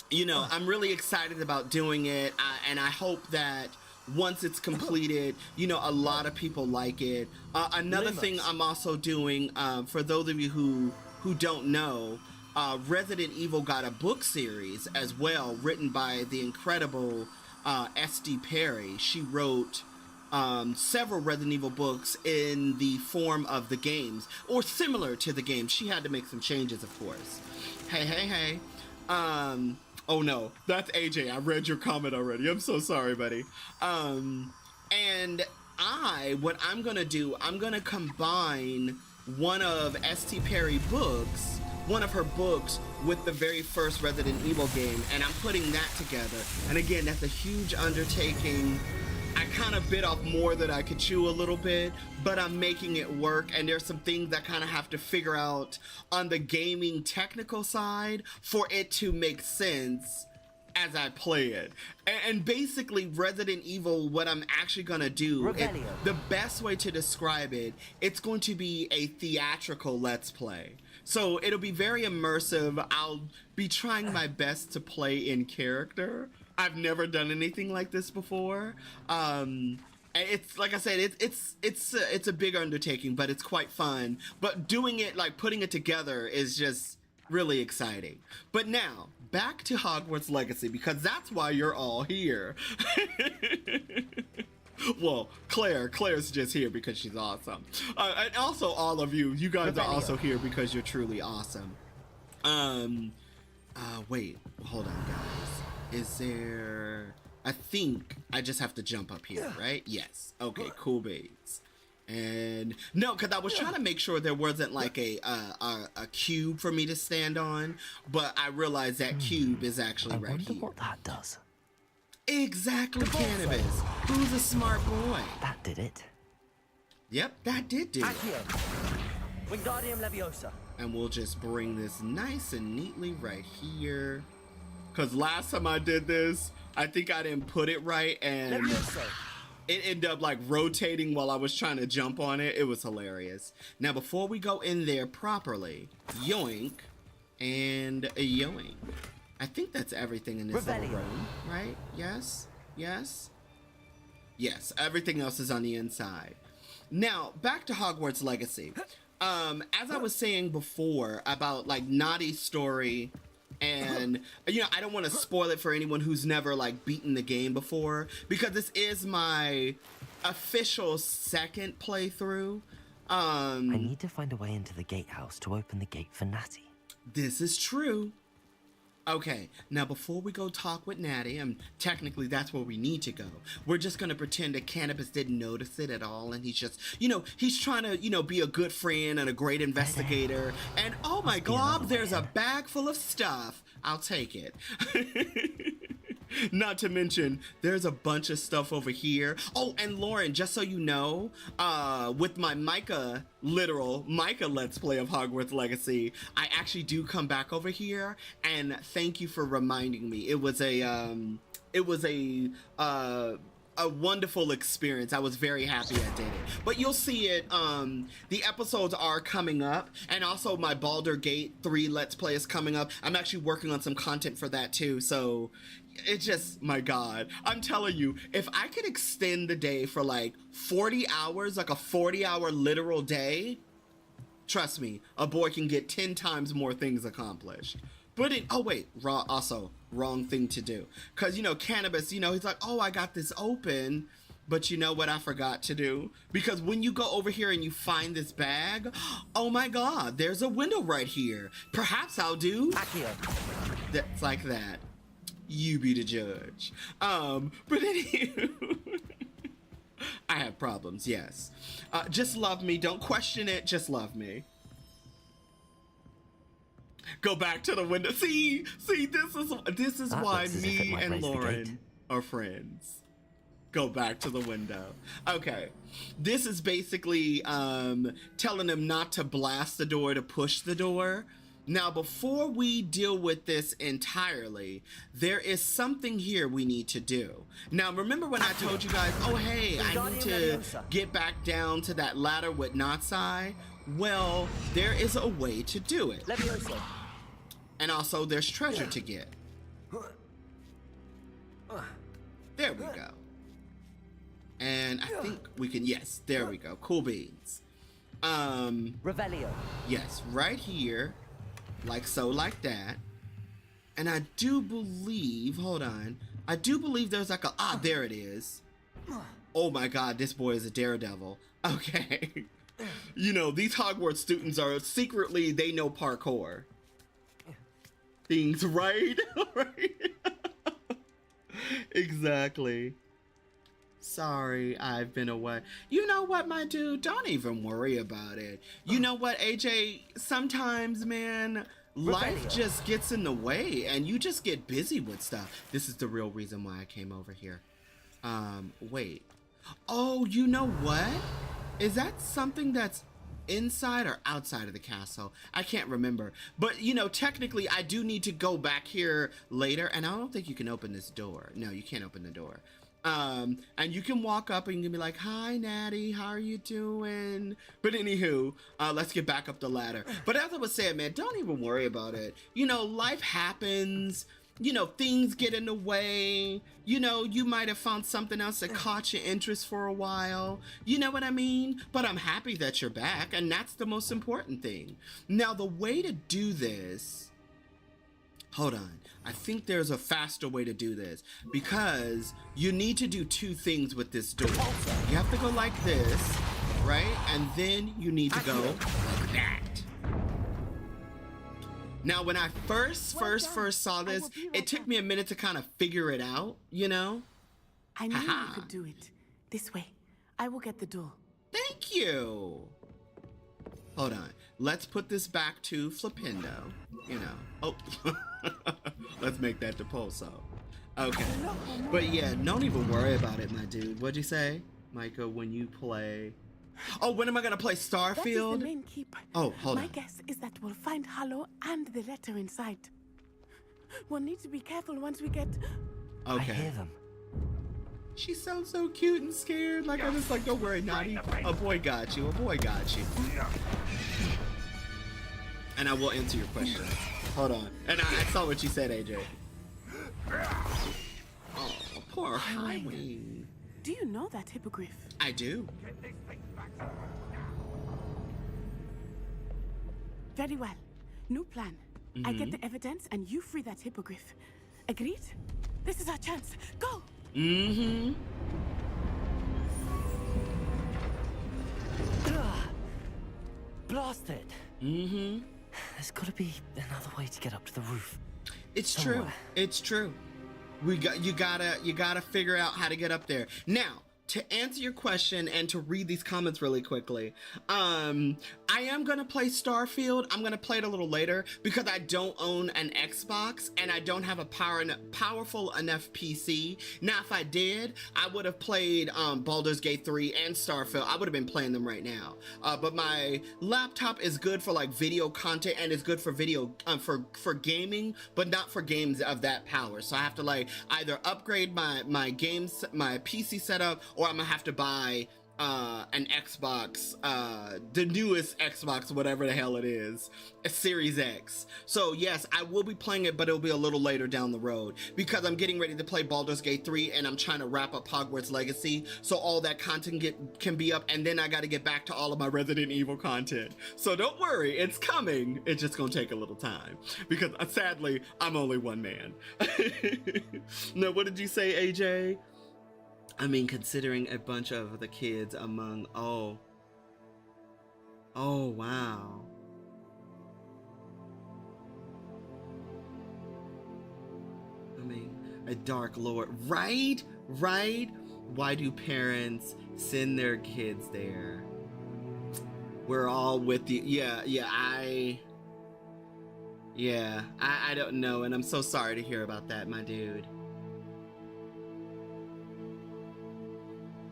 you know, I'm really excited about doing it, and I hope that once it's completed, you know, a lot of people like it. Another thing I'm also doing, for those of you who don't know, Resident Evil got a book series as well, written by the incredible S.D. Perry. She wrote several Resident Evil books in the form of the games, or similar to the games. She had to make some changes, of course. Hey. Oh no, that's AJ. I read your comment already. I'm so sorry, buddy. And what I'm gonna do, I'm gonna combine one of S.T. Perry books, one of her books, with the very first Resident Evil game, and I'm putting that together. And again, that's a huge undertaking. I kind of bit off more than I could chew a little bit, but I'm making it work, and there's some things I kind of have to figure out on the gaming technical side for it to make sense as I play it. And basically, Resident Evil, what I'm actually gonna do, the best way to describe it, it's going to be a theatrical Let's Play. So it'll be very immersive. I'll be trying my best to play in character. I've never done anything like this before. And it's like I said, it's a big undertaking, but it's quite fun. But doing it, like putting it together, is just really exciting. But now back to Hogwarts Legacy, because that's why you're all here. Well, Claire's just here because she's awesome. And also all of you guys are also here because you're truly awesome. Wait, hold on, guys. Is there, I think I just have to jump up here, right? Yes. Okay, cool beans. And no, because I was trying to make sure there wasn't like a cube for me to stand on, but I realized that cube is actually right here. I wonder what that does. Exactly, Cannabis. Who's a smart boy? That did it. Yep, that did do it. Wingardium Leviosa. And we'll just bring this nice and neatly right here. Because last time I did this, I think I didn't put it right, and it ended up like rotating while I was trying to jump on it. It was hilarious. Now, before we go in there properly, yoink and a yoink. I think that's everything in this little room, right? Yes? Yes? Yes, everything else is on the inside. Now, back to Hogwarts Legacy. As I was saying before about like Nadi's story, and you know, I don't want to spoil it for anyone who's never like beaten the game before, because this is my official second playthrough. I need to find a way into the gatehouse to open the gate for Natty. This is true. Okay, now before we go talk with Natty, and technically that's where we need to go, we're just gonna pretend that Cannabis didn't notice it at all, and he's just, you know, he's trying to, you know, be a good friend and a great investigator, and oh my glob, there's a bag full of stuff. I'll take it. Not to mention, there's a bunch of stuff over here. Oh, and Lauren, just so you know, with my Micah Let's Play of Hogwarts Legacy, I actually do come back over here, and thank you for reminding me. It was a wonderful experience. I was very happy I did it. But you'll see it, the episodes are coming up, and also my Baldur's Gate 3 Let's Play is coming up. I'm actually working on some content for that too, so it's just, my God. I'm telling you, if I could extend the day for like 40 hours, like a 40-hour literal day, trust me, a boy can get 10 times more things accomplished. But wrong thing to do. Because, you know, Cannabis, you know, he's like, oh, I got this open. But you know what I forgot to do? Because when you go over here and you find this bag, oh my God, there's a window right here. Perhaps I'll do... That's like that. You be the judge. But anywho, I have problems, yes. Just love me. Don't question it. Just love me. Go back to the window. See, this is why me and Lauren are friends. Go back to the window. Okay, this is basically telling them not to blast the door, to push the door. Now, before we deal with this entirely, there is something here we need to do. Now, remember when I told you guys, oh, hey, I need to get back down to that ladder with Natsai? Well, there is a way to do it. And also, there's treasure to get. There we go. And I think we can, yes, there we go. Cool beans. Revelio. Yes, right here. Like so, like that. And I do believe, hold on. I do believe there's like a, there it is. Oh my God, this boy is a daredevil. Okay. You know, these Hogwarts students are secretly, they know parkour. Things, right? Right? Exactly. Sorry, I've been away. You know what, my dude? Don't even worry about it. You know what, AJ? Sometimes, man, life just gets in the way and you just get busy with stuff. This is the real reason why I came over here. Wait. Oh, you know what? Is that something that's inside or outside of the castle? I can't remember. But, you know, technically, I do need to go back here later. And I don't think you can open this door. No, you can't open the door. And you can walk up and you can be like, hi, Natty, how are you doing? But anywho, let's get back up the ladder. But as I was saying, man, don't even worry about it. You know, life happens. You know, things get in the way. You know, you might have found something else that caught your interest for a while. You know what I mean? But I'm happy that you're back, and that's the most important thing. Now, the way to do this... Hold on. I think there's a faster way to do this, because you need to do two things with this door. You have to go like this, right? And then you need to go like that. Now, when I first saw this, it took me a minute to kind of figure it out, you know? I knew you could do it. This way. I will get the door. Thank you. Hold on. Let's put this back to Flipendo. You know. Oh. Let's make that the Pulso. Okay. But yeah, don't even worry about it, my dude. What'd you say, Micah, when you play... Oh, when am I gonna play Starfield? That is the main keep. Oh, hold on. My guess is that we'll find Harlow and the letter inside. We'll need to be careful once we get... Okay. I hear them. She sounds so cute and scared. Like, I'm just like, don't worry, Naughty. A boy got you. A boy got you. And I will answer your question. Hold on. And I saw what you said, AJ. Oh, poor Highwing. Do you know that hippogriff? I do. Very well. New plan. I get the evidence and you free that hippogriff. Agreed? This is our chance. Go! Blasted. There's got to be another way to get up to the roof. It's true. It's true. You gotta figure out how to get up there. Now, to answer your question and to read these comments really quickly, I am gonna play Starfield. I'm gonna play it a little later because I don't own an Xbox and I don't have a powerful enough PC. Now, if I did, I would have played Baldur's Gate 3 and Starfield. I would have been playing them right now. But my laptop is good for like video content and it's good for video for gaming, but not for games of that power. So I have to like either upgrade my PC setup, or I'm gonna have to buy an Xbox, the newest Xbox, whatever the hell it is, a Series X. So yes, I will be playing it, but it'll be a little later down the road because I'm getting ready to play Baldur's Gate 3 and I'm trying to wrap up Hogwarts Legacy so all that content can be up, and then I got to get back to all of my Resident Evil content. So don't worry, it's coming. It's just gonna take a little time because sadly, I'm only one man. No, what did you say, AJ? I mean, considering a bunch of the kids among, oh wow. I mean, a dark lord, right? Why do parents send their kids there? We're all with you. I don't know, and I'm so sorry to hear about that, my dude.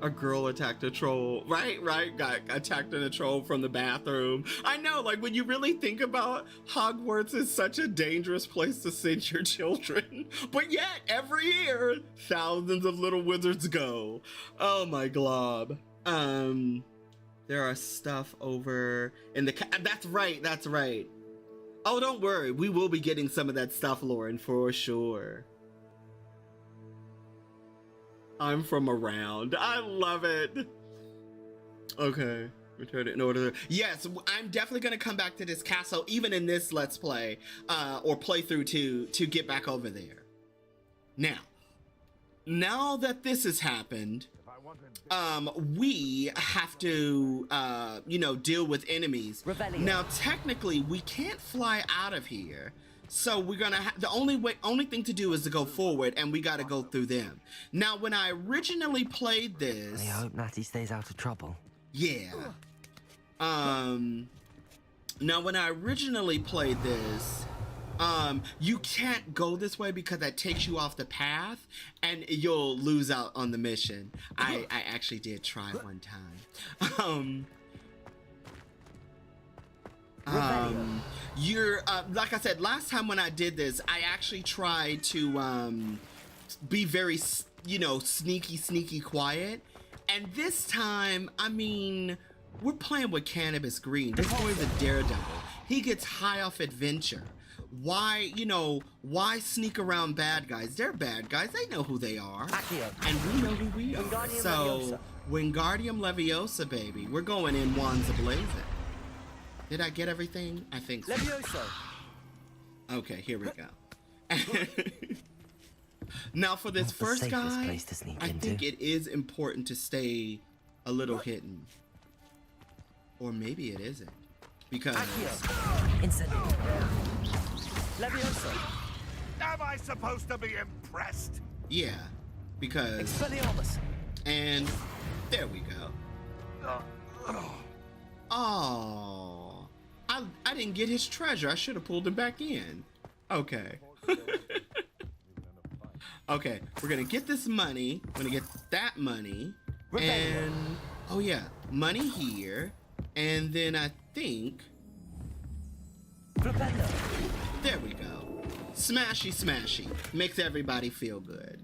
A girl attacked a troll, right? Got attacked in a troll from the bathroom. I know, like, when you really think about Hogwarts is such a dangerous place to send your children, but yet every year thousands of little wizards go. Oh my glob. There are stuff over in the that's right. Oh, don't worry, we will be getting some of that stuff, Lauren, for sure. I'm from around. I love it. Okay, return it in order. Yes, I'm definitely gonna come back to this castle, even in this Let's Play or playthrough to get back over there. Now that this has happened, we have to, deal with enemies. Rebellion. Now, technically, we can't fly out of here. So we're gonna the only thing to do is to go forward, and we gotta go through them. Now, when I originally played this, I hope Natty stays out of trouble. yeah. Now when I originally played this, you can't go this way because that takes you off the path, and you'll lose out on the mission. I actually did try one time. You're like I said last time when I did this, I actually tried to be very sneaky quiet, and this time, I mean, we're playing with Cannabis Green. This boy's a daredevil. He gets high off adventure. Why sneak around bad guys? They're bad guys. They know who they are, and we know who we are. So Wingardium Leviosa, baby, we're going in wands ablazing. Did I get everything? I think so. Levioso. Okay, here we go. Now for this Not the first safest guy, place to sneak I into. think it is important to stay a little hidden. Or maybe it isn't. Because... Incendio. Levioso. Am I supposed to be impressed? Yeah, because... Expelliarmus. And there we go. Oh, I didn't get his treasure. I should have pulled him back in. Okay. Okay, we're gonna get this money. We're gonna get that money. And, oh yeah, money here. And then I think... There we go. Smashy smashy. Makes everybody feel good.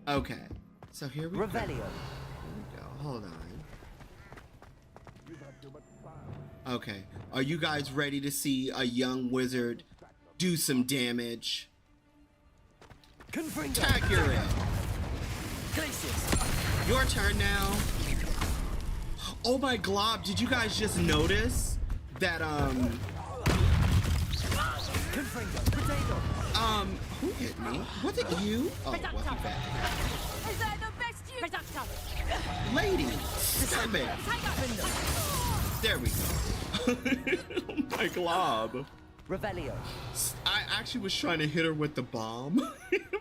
Okay, so here we go. Here we go, hold on. Okay, are you guys ready to see a young wizard do some damage? Tag your in. Your turn now. Oh my glob, did you guys just notice that who hit me? Was it you? Oh, wasn't that? Lady, stop it. There we go. Oh my glob. Revelio. I actually was trying to hit her with the bomb,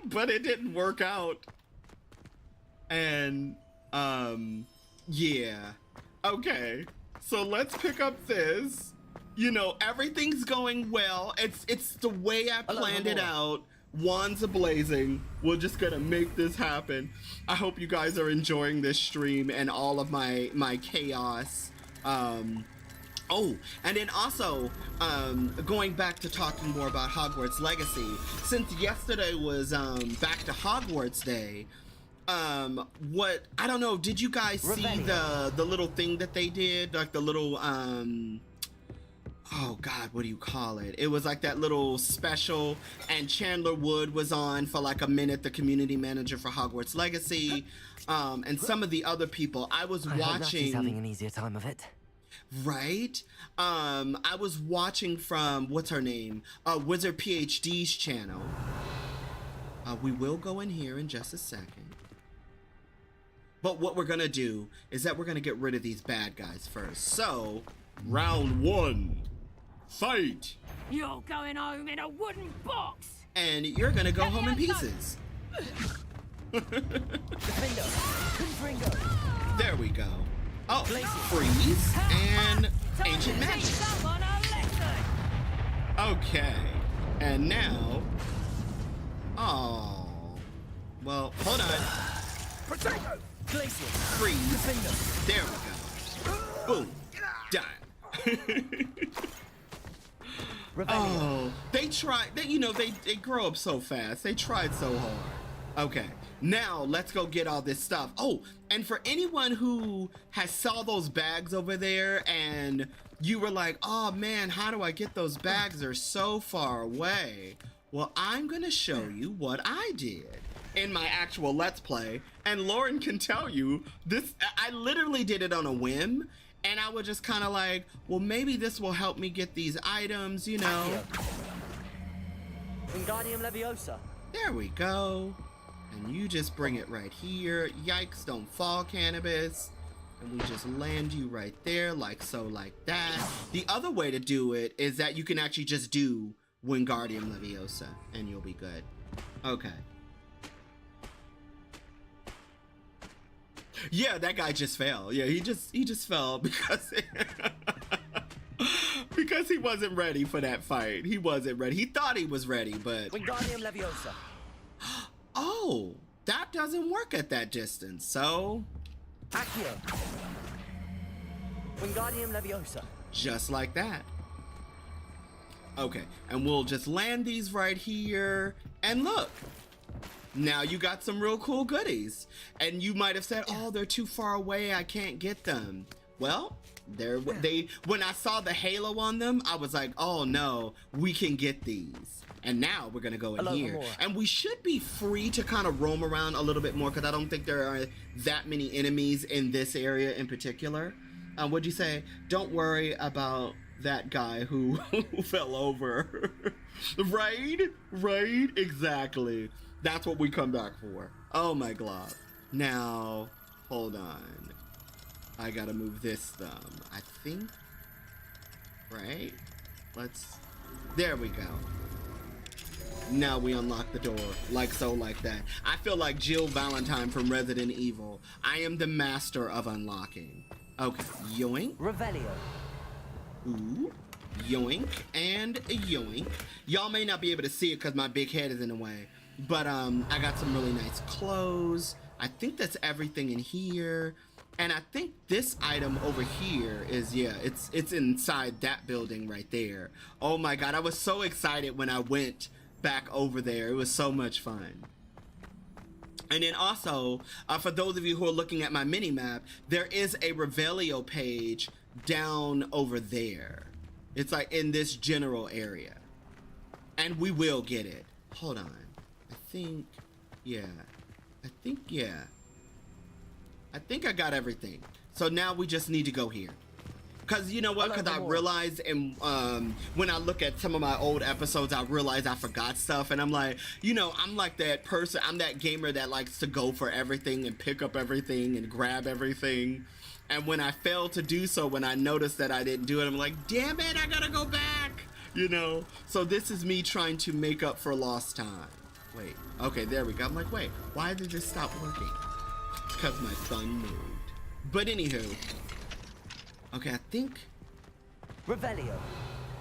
but it didn't work out. And, yeah. Okay, so let's pick up this. You know, everything's going well. It's the way I planned it out. Wands ablazing. We're just gonna make this happen. I hope you guys are enjoying this stream and all of my chaos. Oh, and then also, going back to talking more about Hogwarts Legacy, since yesterday was back to Hogwarts Day, what, I don't know, did you guys see the little thing that they did? Like the little, oh God, what do you call it? It was like that little special, and Chandler Wood was on for like a minute, the community manager for Hogwarts Legacy, and some of the other people. I was watching. Hope Natty's having an easier time of it. Right? I was watching from, what's her name? Wizard PhD's channel. We will go in here in just a second. But what we're gonna do is that we're gonna get rid of these bad guys first. So, round 1, fight. You're going home in a wooden box. And you're gonna go home in pieces. There we go. Oh, freeze and ancient magic. Okay, and now, oh, well, hold on. Freeze. There we go. Boom. Done. Oh, they tried. They grow up so fast. They tried so hard. Okay, now let's go get all this stuff. Oh, and for anyone who has saw those bags over there and you were like, oh man, how do I get those bags? They're so far away. Well, I'm gonna show you what I did in my actual Let's Play. And Lauren can tell you this, I literally did it on a whim. And I was just kind of like, well, maybe this will help me get these items, you know. Wingardium Leviosa. There we go. And you just bring it right here. Yikes, don't fall, Cannabis. And we just land you right there, like so, like that. The other way to do it is that you can actually just do Wingardium Leviosa, and you'll be good. Okay. Yeah, that guy just fell. Yeah, he just fell because because he wasn't ready for that fight. He wasn't ready. He thought he was ready, but Wingardium Leviosa. Oh, that doesn't work at that distance. So Accio. Wingardium Leviosa. Just like that. Okay, and we'll just land these right here. And look. Now you got some real cool goodies. And you might have said, oh, they're too far away, I can't get them. Well, when I saw the halo on them, I was like, oh no, we can get these. And now we're gonna go in here. And we should be free to kind of roam around a little bit more because I don't think there are that many enemies in this area in particular. What'd you say? Don't worry about that guy who fell over. Right, exactly. That's what we come back for. Oh my god. Now, hold on. I gotta move this thumb, I think. Right? There we go. Now we unlock the door, like so, like that. I feel like Jill Valentine from Resident Evil. I am the master of unlocking. Okay, yoink. Revelio. Ooh. Yoink and a yoink. Y'all may not be able to see it because my big head is in the way. But I got some really nice clothes. I think that's everything in here. And I think this item over here is, yeah, it's inside that building right there. Oh my god, I was so excited when I went back over there. It was so much fun. And then also, for those of you who are looking at my mini map, there is a Revelio page down over there. It's like in this general area. And we will get it. Hold on. I think I got everything. So now we just need to go here. Cause you know what? Cause I realized, and when I look at some of my old episodes, I realize I forgot stuff, and I'm like, you know, I'm like that person. I'm that gamer that likes to go for everything and pick up everything and grab everything. And when I failed to do so, when I noticed that I didn't do it, I'm like, damn it, I gotta go back. You know. So this is me trying to make up for lost time. Wait. Okay, there we go. I'm like, wait, why did this stop working? It's because my thumb moved. But anywho. Okay, I think Revelio.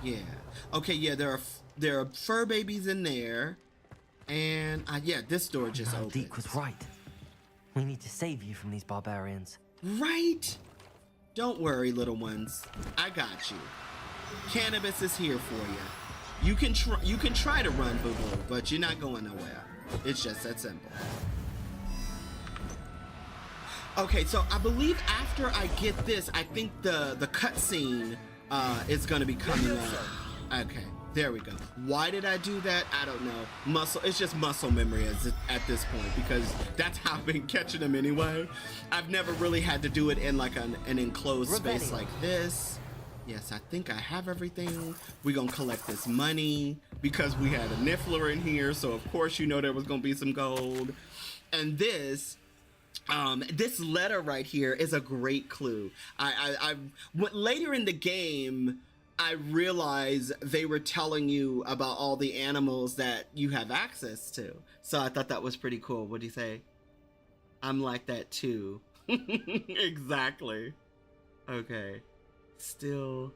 Yeah. Okay, yeah, there are fur babies in there. And yeah, this door just opened. Deke was right. We need to save you from these barbarians. Right? Don't worry, little ones. I got you. Cannabis is here for you. You can try to run, boo-boo, but you're not going nowhere. It's just that simple. Okay, so I believe after I get this, I think the cutscene is gonna be coming up. Okay, there we go. Why did I do that? I don't know. It's just muscle memory at this point, because that's how I've been catching them anyway. I've never really had to do it in like an enclosed space like this. Yes, I think I have everything. We're gonna collect this money because we had a Niffler in here, so of course you know there was gonna be some gold. And this This letter right here is a great clue. Later in the game, I realized they were telling you about all the animals that you have access to. So I thought that was pretty cool. What do you say? I'm like that too. Exactly. Okay. Still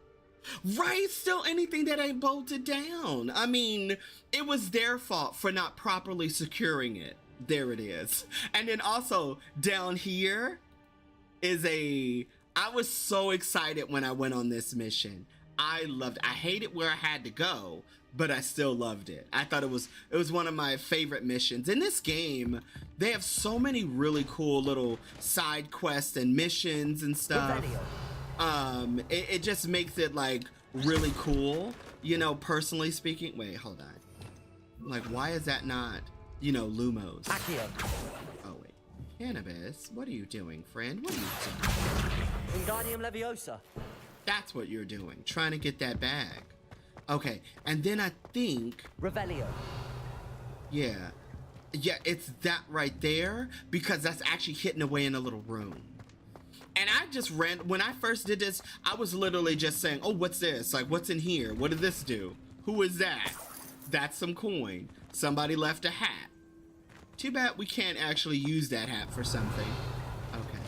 anything that ain't bolted down. I mean, it was their fault for not properly securing it. There it is. And then also down here is I was so excited when I went on this mission. I loved it. I hated where I had to go, but I still loved it. I thought it was one of my favorite missions. In this game, they have so many really cool little side quests and missions and stuff. It just makes it like really cool, you know, personally speaking. Wait, hold on. Like, why is that not, you know, Lumos? Oh wait, Cannabis, what are you doing, friend? What are you doing? Wingardium Leviosa. That's what you're doing, trying to get that bag. Okay, and then I think Revelio. Yeah, it's that right there, because that's actually hidden away in a little room. And I just when I first did this, I was literally just saying, oh, what's this? Like, what's in here? What did this do? Who is that? That's some coin. Somebody left a hat. Too bad we can't actually use that hat for something. Okay,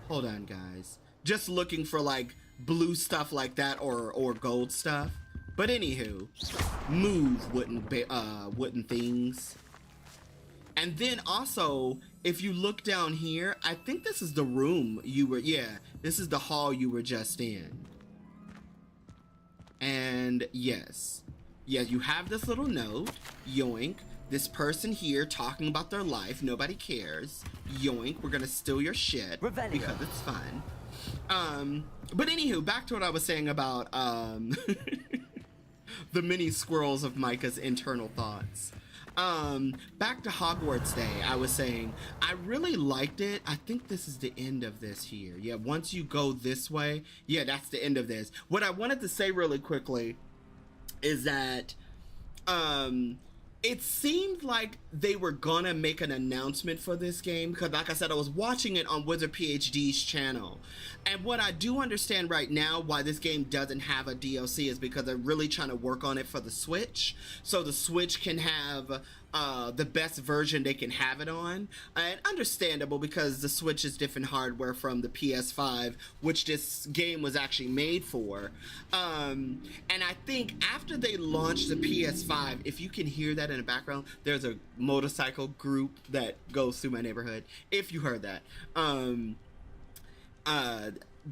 hold on, guys. Just looking for like blue stuff like that or gold stuff. But anywho, move wooden things. And then also, if you look down here, I think this is the room you were, this is the hall you were just in. And yes, you have this little note, yoink. This person here talking about their life, nobody cares. Yoink, we're gonna steal your shit because it's fun. But anywho, back to what I was saying about the mini squirrels of Micah's internal thoughts. Back to Hogwarts Day, I was saying I really liked it. I think this is the end of this here. Yeah, once you go this way, that's the end of this. What I wanted to say really quickly is that it seemed like they were gonna make an announcement for this game, because like I said, I was watching it on Wizard PhD's channel. And what I do understand right now why this game doesn't have a DLC is because they're really trying to work on it for the Switch, so the Switch can have the best version they can have it on. And understandable, because the Switch is different hardware from the PS5, which this game was actually made for. And I think after they launched the PS5, if you can hear that in the background, there's a motorcycle group that goes through my neighborhood, if you heard that.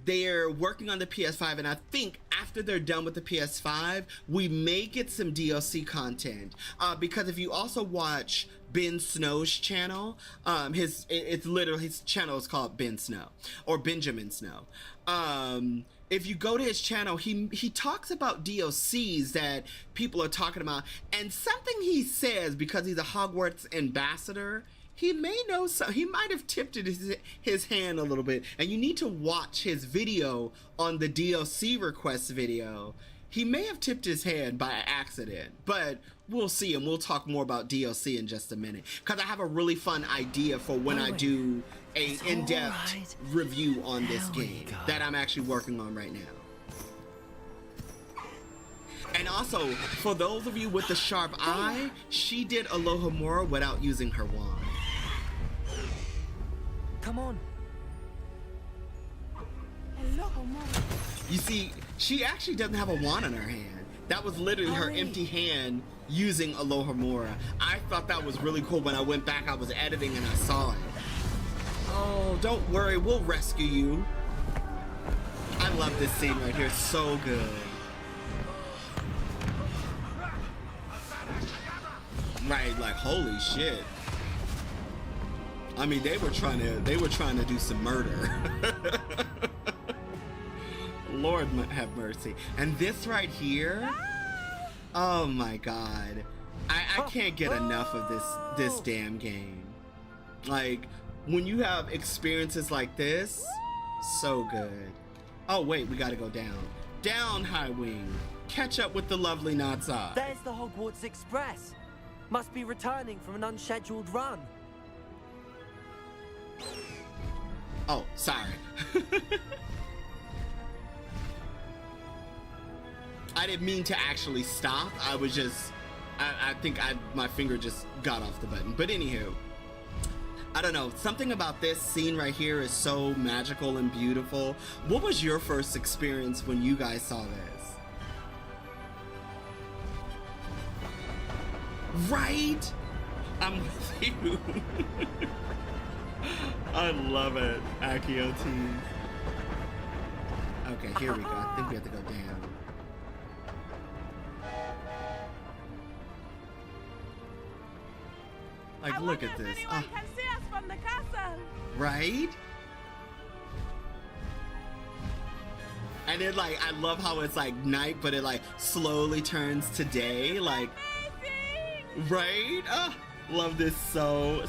They're working on the PS5, and I think after they're done with the PS5, we may get some DLC content. Because if you also watch Ben Snow's channel, his channel is called Ben Snow, or Benjamin Snow. If you go to his channel, he talks about DLCs that people are talking about, and something he says, because he's a Hogwarts ambassador, he may know some, he might have tipped his hand a little bit, and you need to watch his video on the DLC request video. He may have tipped his hand by accident, but we'll see, and we'll talk more about DLC in just a minute, because I have a really fun idea for when I do a in-depth review on this game that I'm actually working on right now. And also, for those of you with the sharp eye, she did Alohomora without using her wand. Come on. You see, she actually doesn't have a wand in her hand. That was literally her empty hand using Alohomora. I thought that was really cool. When I went back, I was editing and I saw it. Oh, don't worry, we'll rescue you. I love this scene right here, so good. Right, like, holy shit. I mean, they were trying to do some murder. Lord have mercy. And this right here, oh my god, I can't get enough of this damn game. Like, when you have experiences like this, so good. Oh wait, we gotta go down. Down, High Wing. Catch up with the lovely Naza. There's the Hogwarts Express. Must be returning from an unscheduled run. Oh, sorry. I didn't mean to actually stop. I was just, I think my finger just got off the button. But anywho, I don't know. Something about this scene right here is so magical and beautiful. What was your first experience when you guys saw this? Right? I'm with you. I love it, Akio team. Okay, here we go. I think we have to go down. Like, look at this. Anyone can see us from the castle. Right? And it like, I love how it's like night, but it like slowly turns to day. Like, right? Love this so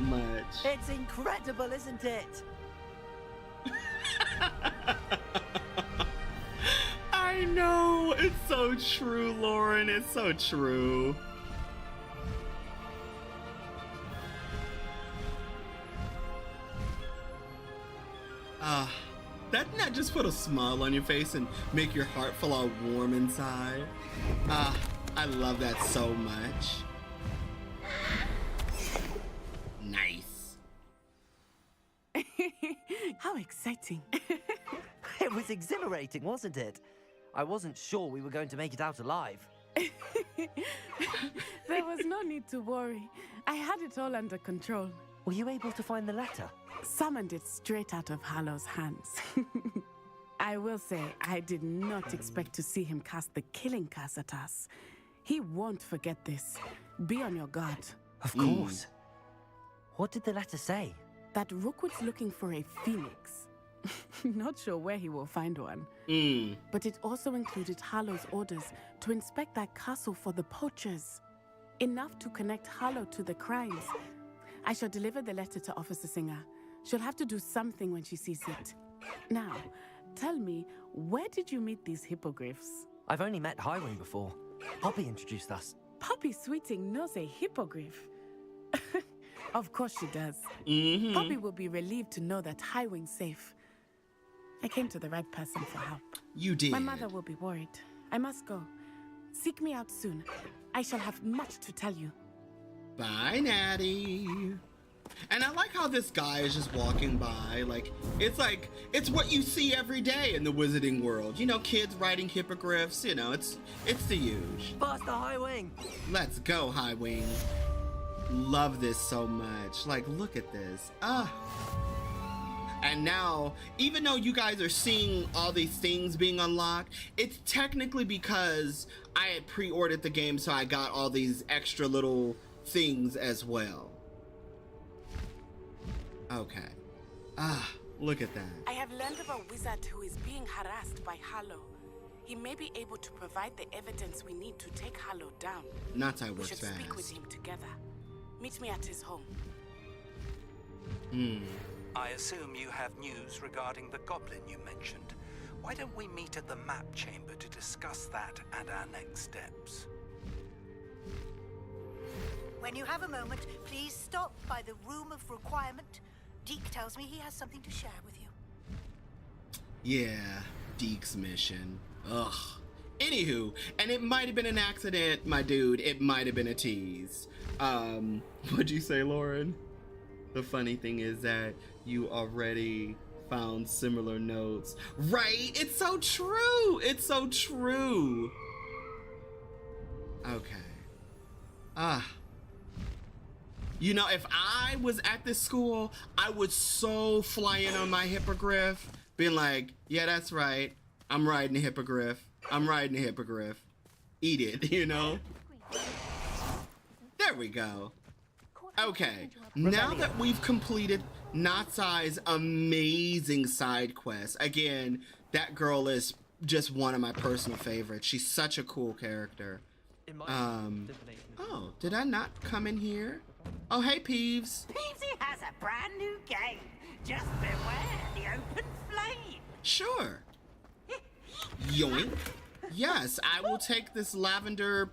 much. It's incredible, isn't it? I know. It's so true, Lauren. It's so true. Doesn't that just put a smile on your face and make your heart feel all warm inside? I love that so much. Nice. How exciting. It was exhilarating, wasn't it? I wasn't sure we were going to make it out alive. There was no need to worry. I had it all under control. Were you able to find the letter? Summoned it straight out of Hallow's hands. I will say, I did not expect to see him cast the killing curse at us. He won't forget this. Be on your guard. Of course. What did the letter say? That Rookwood's looking for a phoenix. Not sure where he will find one. But it also included Hallow's orders to inspect that castle for the poachers. Enough to connect Hallow to the crimes. I shall deliver the letter to Officer Singer. She'll have to do something when she sees it. Now, tell me, where did you meet these hippogriffs? I've only met Highwing before. Poppy introduced us. Poppy Sweeting knows a hippogriff. Of course she does. Poppy will be relieved to know that Highwing's safe. I came to the right person for help. You did. My mother will be worried. I must go. Seek me out soon. I shall have much to tell you. Bye, Natty. And I like how this guy is just walking by. Like, it's what you see every day in the wizarding world. You know, kids riding hippogriffs, you know, it's the huge. Faster, Highwing! Let's go, Highwing. Love this so much. Like, look at this. And now, even though you guys are seeing all these things being unlocked, it's technically because I had pre-ordered the game, so I got all these extra little things as well. Okay. Look at that. I have learned of a wizard who is being harassed by Hallow. He may be able to provide the evidence we need to take Hallow down. Not I We works should fast. speak with him together. Meet me at his home. I assume you have news regarding the goblin you mentioned. Why don't we meet at the map chamber to discuss that and our next steps? When you have a moment, please stop by the room of requirement. Deke tells me he has something to share with you. Yeah, Deke's mission. Ugh. Anywho, and it might have been an accident, my dude. It might have been a tease. What'd you say, Lauren? The funny thing is that you already found similar notes. Right? It's so true. It's so true. Okay. You know, if I was at this school, I would so fly in on my hippogriff, being like, yeah, that's right. I'm riding a hippogriff. I'm riding a hippogriff. Eat it, you know? There we go. Okay, now that we've completed Natsai's amazing side quest, again, that girl is just one of my personal favorites. She's such a cool character. Oh, did I not come in here? Oh, hey, Peeves. Peevesy has a brand new game. Just beware the open flame. Sure. Yoink. Yes, I will take this lavender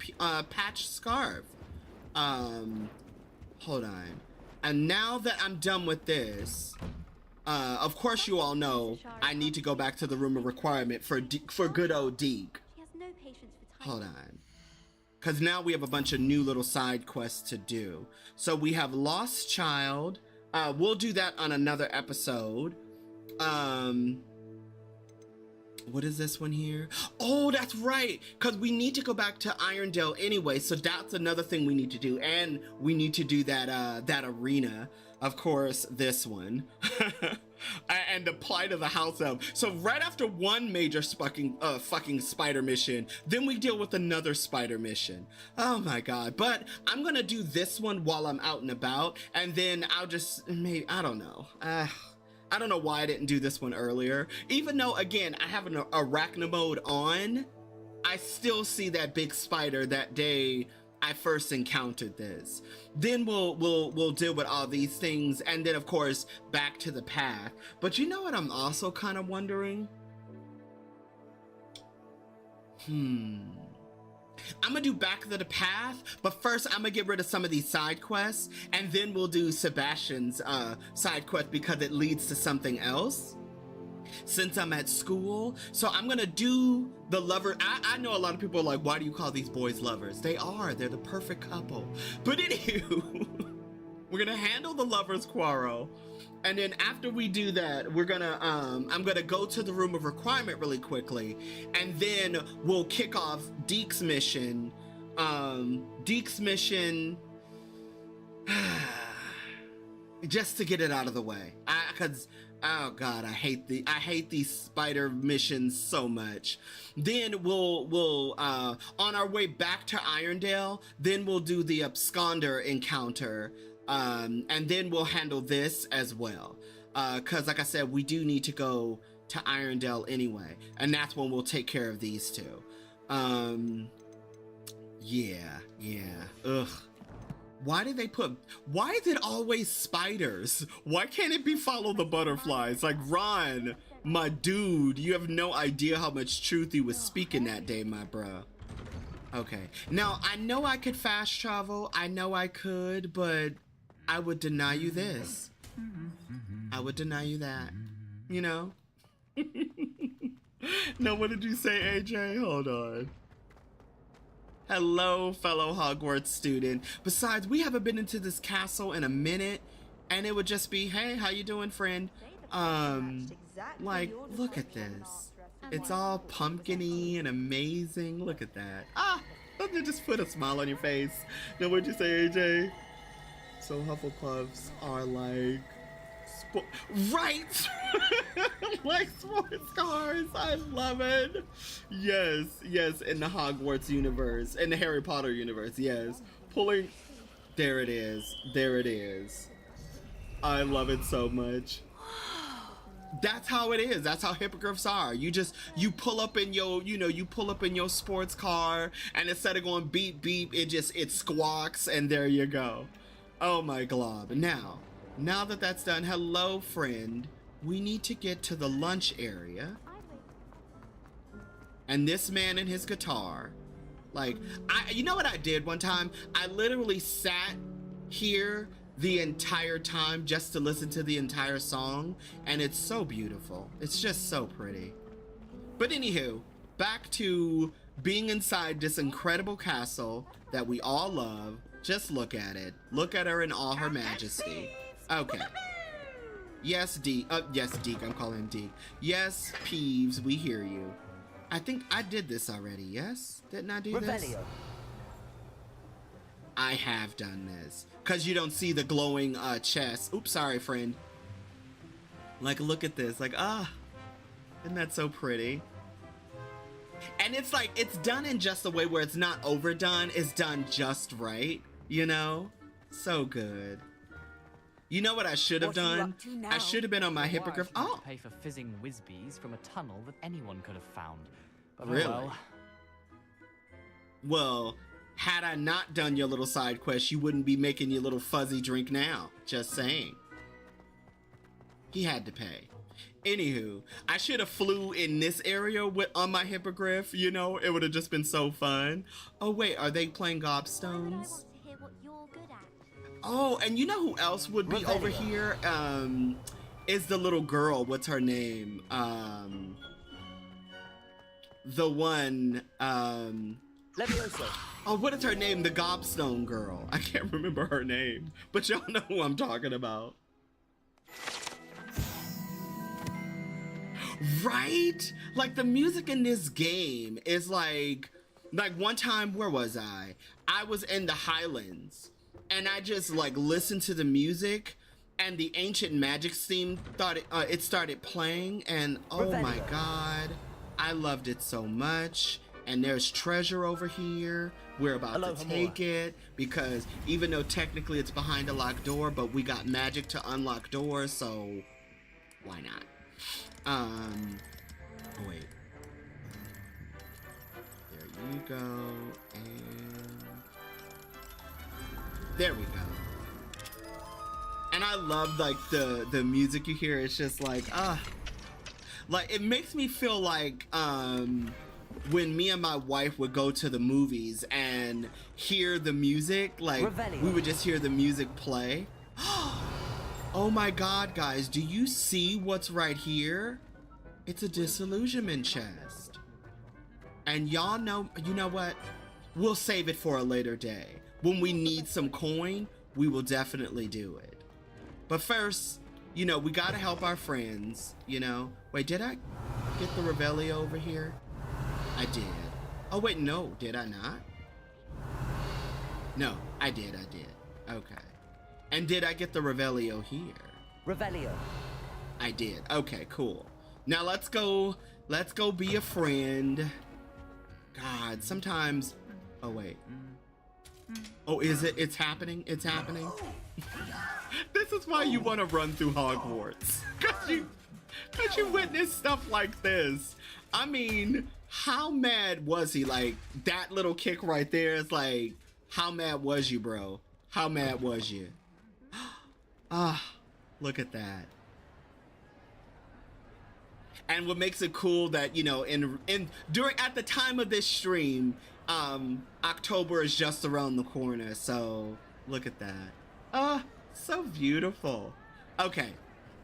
patch scarf. Hold on. And now that I'm done with this, Of course, you all know I need to go back to the room of requirement for good old Deeg. She has no patience for time. Hold on. Because now we have a bunch of new little side quests to do. So we have Lost Child. We'll do that on another episode. What is this one here? Oh, that's right. Because we need to go back to Irondale anyway. So that's another thing we need to do. And we need to do that arena. Of course, this one. And the plight of the house elf. So right after one major fucking spider mission, then we deal with another spider mission. Oh my god. But I'm gonna do this one while I'm out and about, and then I'll just maybe, I don't know. I don't know why I didn't do this one earlier. Even though, again, I have an arachno mode on, I still see that big spider that day I first encountered this. Then we'll deal with all these things, and then of course back to the path. But you know what I'm also kind of wondering? I'm gonna do back to the path, but first I'm gonna get rid of some of these side quests, and then we'll do Sebastian's side quest because it leads to something else. Since I'm at school, so I'm gonna do the lover. I know a lot of people are like, why do you call these boys lovers? They're the perfect couple. But anywho, we're gonna handle the lovers quarrel, and then after we do that, we're gonna I'm gonna go to the room of requirement really quickly, and then we'll kick off Deek's mission. Deek's mission, just to get it out of the way, because oh god, I hate these spider missions so much. Then we'll on our way back to Irondale, then we'll do the absconder encounter, and then we'll handle this as well, because like I said, we do need to go to Irondale anyway, and that's when we'll take care of these two. Yeah, ugh. Why is it always spiders? Why can't it be follow the butterflies? Like, Ron, my dude, you have no idea how much truth he was speaking that day, my bruh. Okay, now I know I could fast travel, I know I could, but I would deny you this. I would deny you that, you know? No, what did you say, AJ? Hold on. Hello, fellow Hogwarts student. Besides, we haven't been into this castle in a minute, and it would just be, hey, how you doing, friend? Like, look at this. It's all pumpkin-y and amazing. Look at that. Ah, doesn't it just put a smile on your face? Now, what'd you say, AJ? So Hufflepuffs are like, right? Like sports cars. I love it. Yes, in the Hogwarts universe, in the Harry Potter universe, yes. Pulling, there it is. I love it so much. That's how it is. That's how hippogriffs are. You pull up in your sports car, and instead of going beep beep, it squawks, and there you go. Oh my glob. Now that that's done, hello friend, we need to get to the lunch area. And this man and his guitar, like, you know what I did one time? I literally sat here the entire time just to listen to the entire song, and it's so beautiful. It's just so pretty. But anywho, back to being inside this incredible castle that we all love. Just look at it. Look at her in all her majesty. Okay. Yes, Deke. Yes, Deke. I'm calling him Deke. Yes, Peeves, we hear you. I think I did this already, yes? Didn't I do this? I have done this. Because you don't see the glowing chest. Oops, sorry, friend. Like, look at this. Like, isn't that so pretty? And it's like, it's done in just a way where it's not overdone. It's done just right, you know? So good. You know what I should have done? I should have been on my hippogriff. Oh! Pay for fizzing whizbees from a tunnel that anyone could have found. But really? Well, had I not done your little side quest, you wouldn't be making your little fuzzy drink now. Just saying. He had to pay. Anywho, I should have flew in this area on my hippogriff, you know? It would have just been so fun. Oh wait, are they playing gobstones? Oh, and you know who else would be over here? is the little girl. What's her name? The one, Levioso. oh, what is her name? The Gobstone girl. I can't remember her name, but y'all know who I'm talking about. Right? Like the music in this game is like one time, where was I? I was in the Highlands and I just like listened to the music and the Ancient Magic theme it started playing, and oh my God, I loved it so much. And there's treasure over here. We're about to take it because even though technically it's behind a locked door, but we got magic to unlock doors, so why not? Oh wait. There you go. And there we go. And I love like the music you hear. It's just like like it makes me feel like when me and my wife would go to the movies and hear the music, like we would just hear the music play. Oh my God, guys, do you see what's right here? It's a disillusionment chest. And y'all know, you know what? We'll save it for a later day. When we need some coin, we will definitely do it. But first, you know, we gotta help our friends, you know? Wait, did I get the Revelio over here? I did. Oh wait, no, did I not? No, I did. Okay. And did I get the Revelio here? Revelio. I did. Okay, cool. Now let's go be a friend. God, sometimes, oh wait. Oh, is it? It's happening? It's happening? This is why you want to run through Hogwarts. Cause you witness stuff like this. I mean, how mad was he? Like, that little kick right there is like, how mad was you, bro? How mad was you? Look at that. And what makes it cool that, you know, at the time of this stream, October is just around the corner, so look at that. So beautiful. Okay,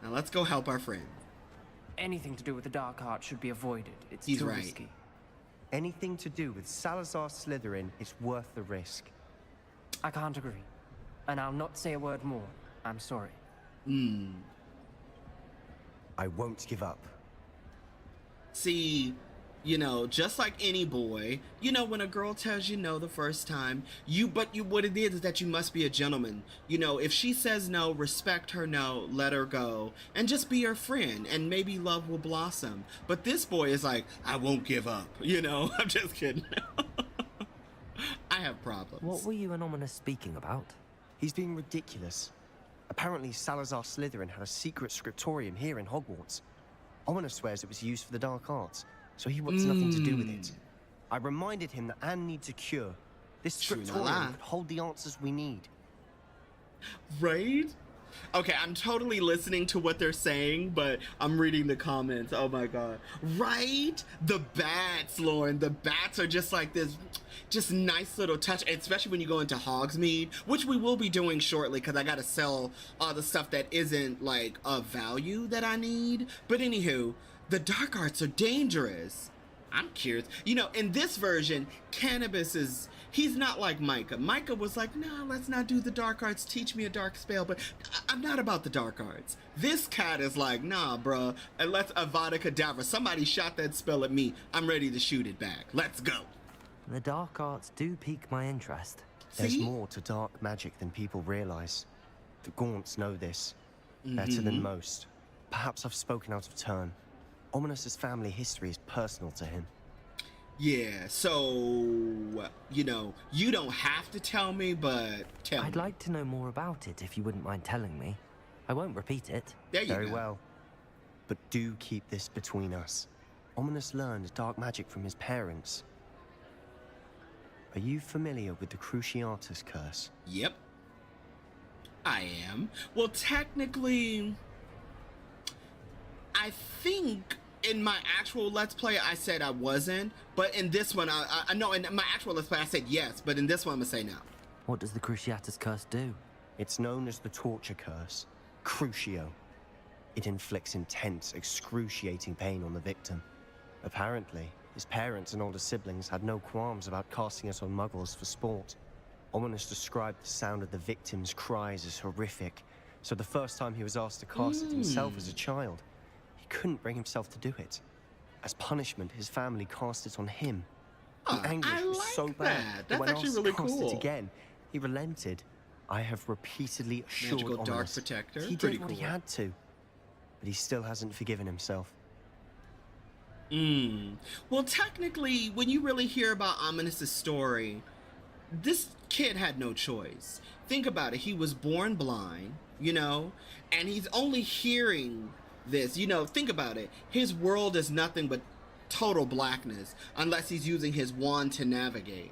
now let's go help our friend. Anything to do with the dark art should be avoided. It's He's too right. risky. Anything to do with Salazar Slytherin is worth the risk. I can't agree. And I'll not say a word more. I'm sorry. I won't give up. See, you know, just like any boy, you know, when a girl tells you no the first time, what it is that you must be a gentleman. You know, if she says no, respect her no, let her go, and just be her friend, and maybe love will blossom. But this boy is like, I won't give up, you know? I'm just kidding. I have problems. What were you and Ominous speaking about? He's being ridiculous. Apparently Salazar Slytherin had a secret scriptorium here in Hogwarts. Ominous swears it was used for the dark arts, so he wants nothing to do with it. I reminded him that Anne needs a cure. This scriptorium could hold the answers we need. Right? Okay, I'm totally listening to what they're saying, but I'm reading the comments. Oh my God. Right? The bats, Lauren. The bats are just like this, just nice little touch, especially when you go into Hogsmeade, which we will be doing shortly because I got to sell all the stuff that isn't like of value that I need. But anywho, the dark arts are dangerous. I'm curious. You know, in this version, Cannabis is, he's not like Micah. Micah was like, nah, let's not do the dark arts. Teach me a dark spell. But I'm not about the dark arts. This cat is like, nah, bruh. And let's Avada Kedavra. Somebody shot that spell at me. I'm ready to shoot it back. Let's go. The dark arts do pique my interest. See? There's more to dark magic than people realize. The Gaunts know this. Better than most. Perhaps I've spoken out of turn. Ominous's family history is personal to him. Yeah, so, you know, you don't have to tell me, but tell me. I'd like to know more about it if you wouldn't mind telling me. I won't repeat it. There you go. Very well. But do keep this between us. Ominous learned dark magic from his parents. Are you familiar with the Cruciatus curse? Yep. I am. Well, technically, I think in my actual Let's Play, I said I wasn't. But in this one, I know in my actual Let's Play, I said yes. But in this one, I'm going to say no. What does the Cruciatus curse do? It's known as the torture curse. Crucio. It inflicts intense, excruciating pain on the victim. Apparently, his parents and older siblings had no qualms about casting it on muggles for sport. Ominous described the sound of the victim's cries as horrific, so the first time he was asked to cast it himself as a child, he couldn't bring himself to do it. As punishment, his family cast it on him. The anguish was so bad that when actually asked really to cast cool. it again, he relented. I have repeatedly assured Magical Dark Ominous Protector. he Pretty did what he cool. had to, but he still hasn't forgiven himself. Well, technically, when you really hear about Ominous's story, this kid had no choice. Think about it. He was born blind, you know, and he's only hearing this. You know, think about it. His world is nothing but total blackness unless he's using his wand to navigate.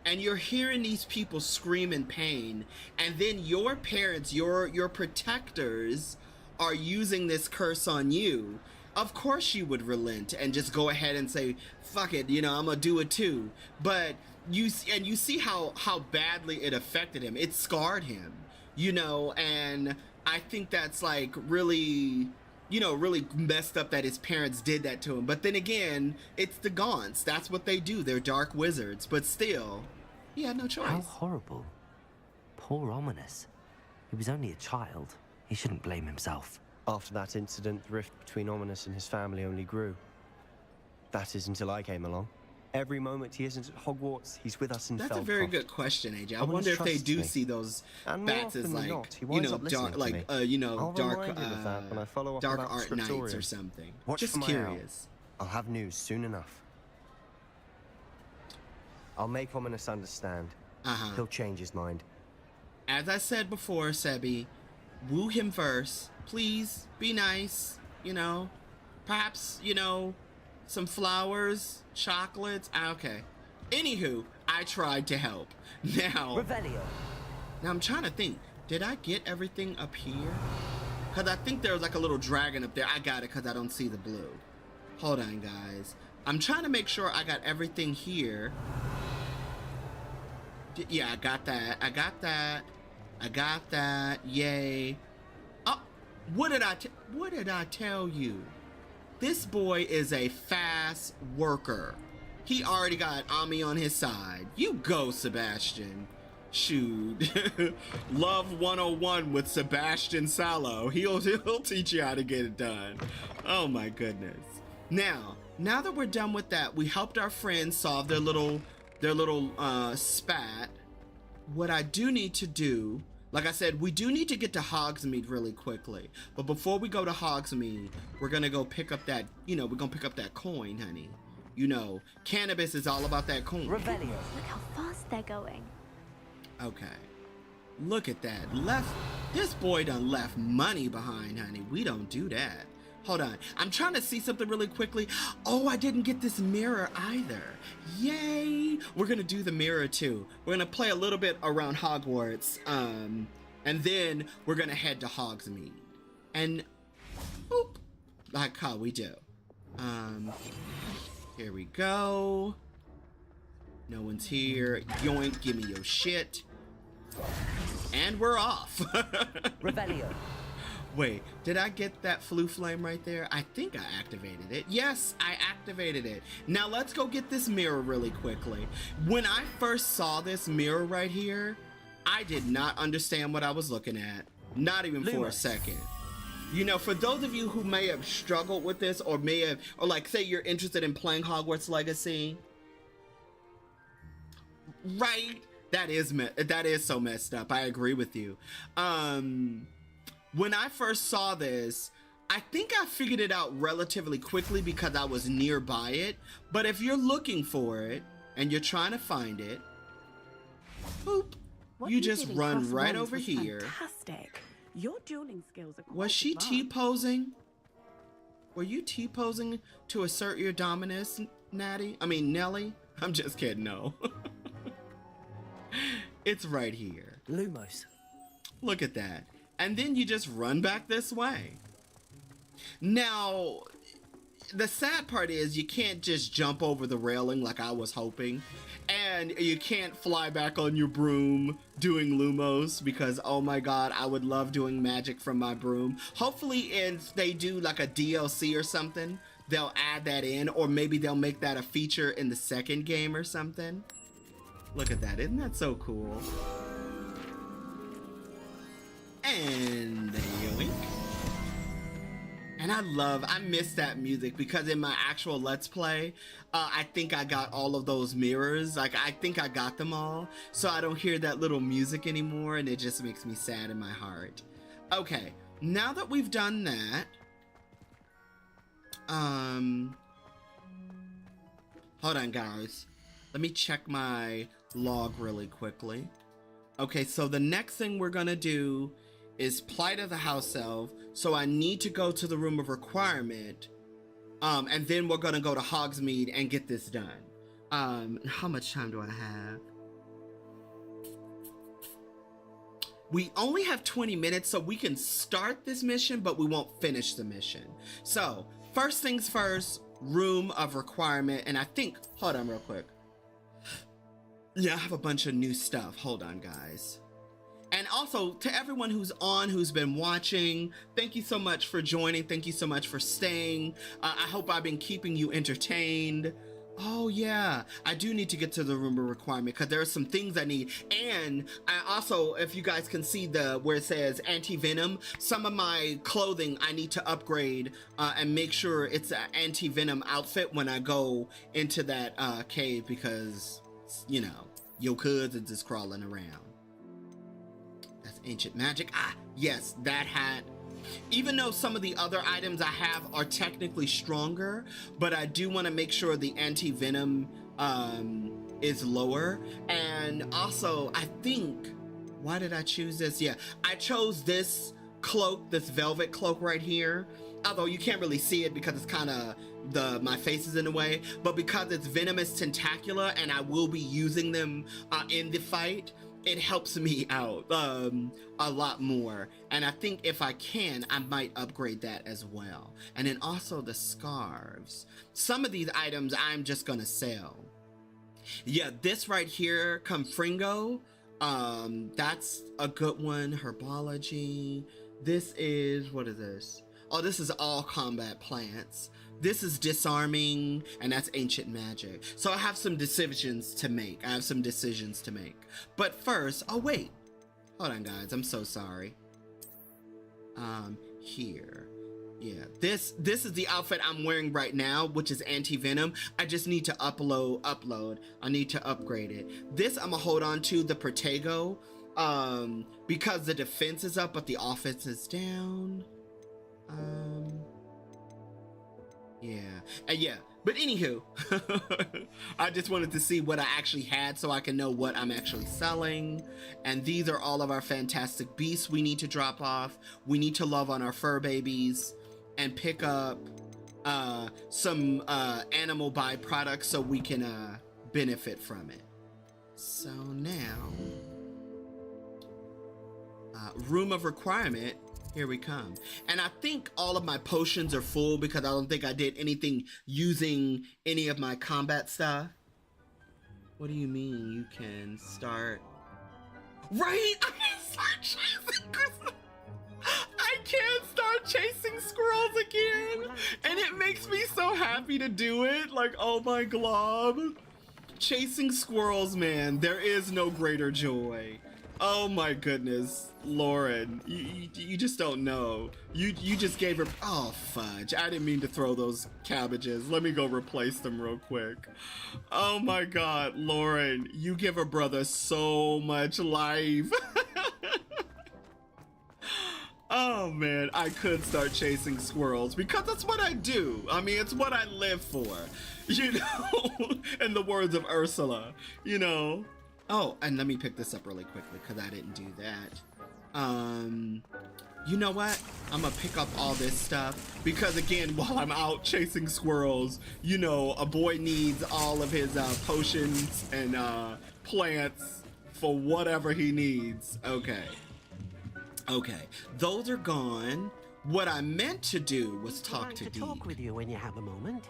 And you're hearing these people scream in pain, and then your parents, your protectors, are using this curse on you. Of course you would relent and just go ahead and say, fuck it, you know, I'm gonna do it too. But you see how badly it affected him. It scarred him, you know, and I think that's like really, you know, really messed up that his parents did that to him. But then again, it's the Gaunts. That's what they do. They're dark wizards. But still, he had no choice. How horrible. Poor Ominous. He was only a child. He shouldn't blame himself. After that incident, the rift between Ominous and his family only grew. That is until I came along. Every moment he isn't at Hogwarts, he's with us in Feldcroft. That's a very good question, AJ. I Ominous wonder if they trusts do me. see those And more bats as often than like, not, he you winds know, up listening dark, to like, me. you know, I'll dark, remind him of that when I follow up dark about art knights Scriptorium. or something. Watch Just for my curious. owl. I'll have news soon enough. I'll make Ominous understand. He'll change his mind. As I said before, Sebi, woo him first. Please be nice, you know. Perhaps, you know, some flowers, chocolates. Okay. Anywho, I tried to help. Now, Revelio. Now I'm trying to think. Did I get everything up here? Because I think there was like a little dragon up there. I got it because I don't see the blue. Hold on, guys. I'm trying to make sure I got everything here. Yeah, I got that. I got that. I got that. Yay. Oh, what did I tell you? This boy is a fast worker. He already got Ami on his side. You go, Sebastian. Shoot. Love 101 with Sebastian Salo. He'll teach you how to get it done. Oh my goodness. Now that we're done with that, we helped our friends solve their little spat. What I do need to do, like I said, we do need to get to Hogsmeade really quickly. But before we go to Hogsmeade, we're gonna go pick up that, you know, we're gonna pick up that coin, honey. You know, cannabis is all about that coin. Look how fast they're going. Okay. Look at that. This boy done left money behind, honey. We don't do that. Hold on. I'm trying to see something really quickly. Oh, I didn't get this mirror either. Yay. We're going to do the mirror too. We're going to play a little bit around Hogwarts. And then we're going to head to Hogsmeade. And, boop, like how we do. Here we go. No one's here. Yoink, give me your shit. And we're off. Revelio. Wait, did I get that flu flame right there? I think I activated it. Yes, I activated it. Now let's go get this mirror really quickly. When I first saw this mirror right here, I did not understand what I was looking at. Not even for a second. You know, for those of you who may have struggled with this or like say you're interested in playing Hogwarts Legacy, right? That is so messed up. I agree with you. When I first saw this, I think I figured it out relatively quickly because I was nearby it. But if you're looking for it and you're trying to find it, boop, you just run right over here. Fantastic. Your dueling skills are quite Was she advanced. T-posing? Were you T-posing to assert your dominance, Nelly? I'm just kidding, no. It's right here. Lumos. Look at that. And then you just run back this way. Now, the sad part is you can't just jump over the railing like I was hoping. And you can't fly back on your broom doing Lumos because, oh my god, I would love doing magic from my broom. Hopefully if they do like a DLC or something, they'll add that in, or maybe they'll make that a feature in the second game or something. Look at that, isn't that so cool? And yoink. And I miss that music because in my actual Let's Play, I think I got all of those mirrors. Like, I think I got them all. So I don't hear that little music anymore, and it just makes me sad in my heart. Okay, now that we've done that, hold on, guys. Let me check my log really quickly. Okay, so the next thing we're gonna do is Plight of the House Elf. So I need to go to the Room of Requirement, and then we're gonna go to Hogsmeade and get this done. How much time do I have? We only have 20 minutes, so we can start this mission, but we won't finish the mission. So, first things first, Room of Requirement, and I think, hold on real quick. Yeah, I have a bunch of new stuff. Hold on, guys. And also, to everyone who's been watching, thank you so much for joining. Thank you so much for staying. I hope I've been keeping you entertained. Oh yeah, I do need to get to the Room of Requirement because there are some things I need. And I also, if you guys can see where it says anti-venom, some of my clothing I need to upgrade and make sure it's an anti-venom outfit when I go into that cave because, you know, your kids are just crawling around. That's ancient magic. Ah, yes, that hat. Even though some of the other items I have are technically stronger, but I do want to make sure the anti-venom is lower. And also, I think, why did I choose this? Yeah, I chose this cloak, this velvet cloak right here. Although you can't really see it because it's kind of my face is in the way, but because it's venomous tentacula and I will be using them in the fight, it helps me out a lot more. And I think if I can, I might upgrade that as well. And then also the scarves. Some of these items I'm just gonna sell. Yeah, this right here, Confringo, that's a good one. Herbology. This is, what is this? Oh, this is all combat plants. This is disarming, and that's ancient magic. So I have some decisions to make. But first, oh wait. Hold on, guys, I'm so sorry. Here. Yeah, this is the outfit I'm wearing right now, which is anti-venom. I just need to upload. I need to upgrade it. This I'm gonna hold on to, the Protego, because the defense is up, but the offense is down. Yeah, but anywho, I just wanted to see what I actually had so I can know what I'm actually selling. And these are all of our fantastic beasts we need to drop off. We need to love on our fur babies and pick up some animal byproducts so we can benefit from it. So now, Room of Requirement. Here we come. And I think all of my potions are full because I don't think I did anything using any of my combat stuff. What do you mean you can start? Right? I can't start chasing squirrels again. And it makes me so happy to do it. Like, oh my glob. Chasing squirrels, man. There is no greater joy. Oh my goodness, Lauren, you just don't know. You just gave her, oh fudge, I didn't mean to throw those cabbages. Let me go replace them real quick. Oh my God, Lauren, you give a brother so much life. Oh man, I could start chasing squirrels because that's what I do. I mean, it's what I live for, you know, in the words of Ursula, you know. Oh, and let me pick this up really quickly because I didn't do that. You know what? I'm gonna pick up all this stuff because again, while I'm out chasing squirrels, you know, a boy needs all of his potions and plants for whatever he needs. Okay, those are gone. What I meant to do was talk to Deek. Talk with you when you have a moment.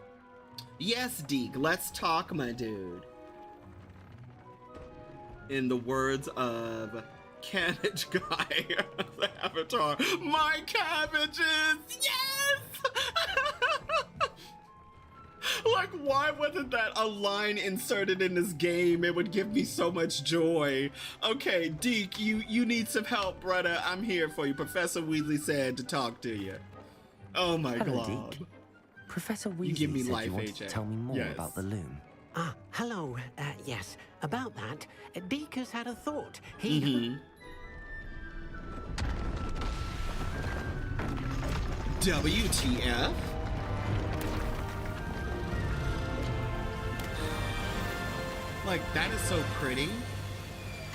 Yes, Deek, let's talk, my dude. In the words of Cabbage Guy, the Avatar, my cabbages, yes! Like, why wasn't that a line inserted in this game? It would give me so much joy. Okay, Deke, you need some help, brother. I'm here for you. Professor Weasley said to talk to you. Oh my Hello, God. Deke. Professor Weasley You give me said life, you wanted AJ. to tell me more Yes. about the loom. Ah, hello. Yes, about that, Deke has had a thought. He... WTF? Like, that is so pretty.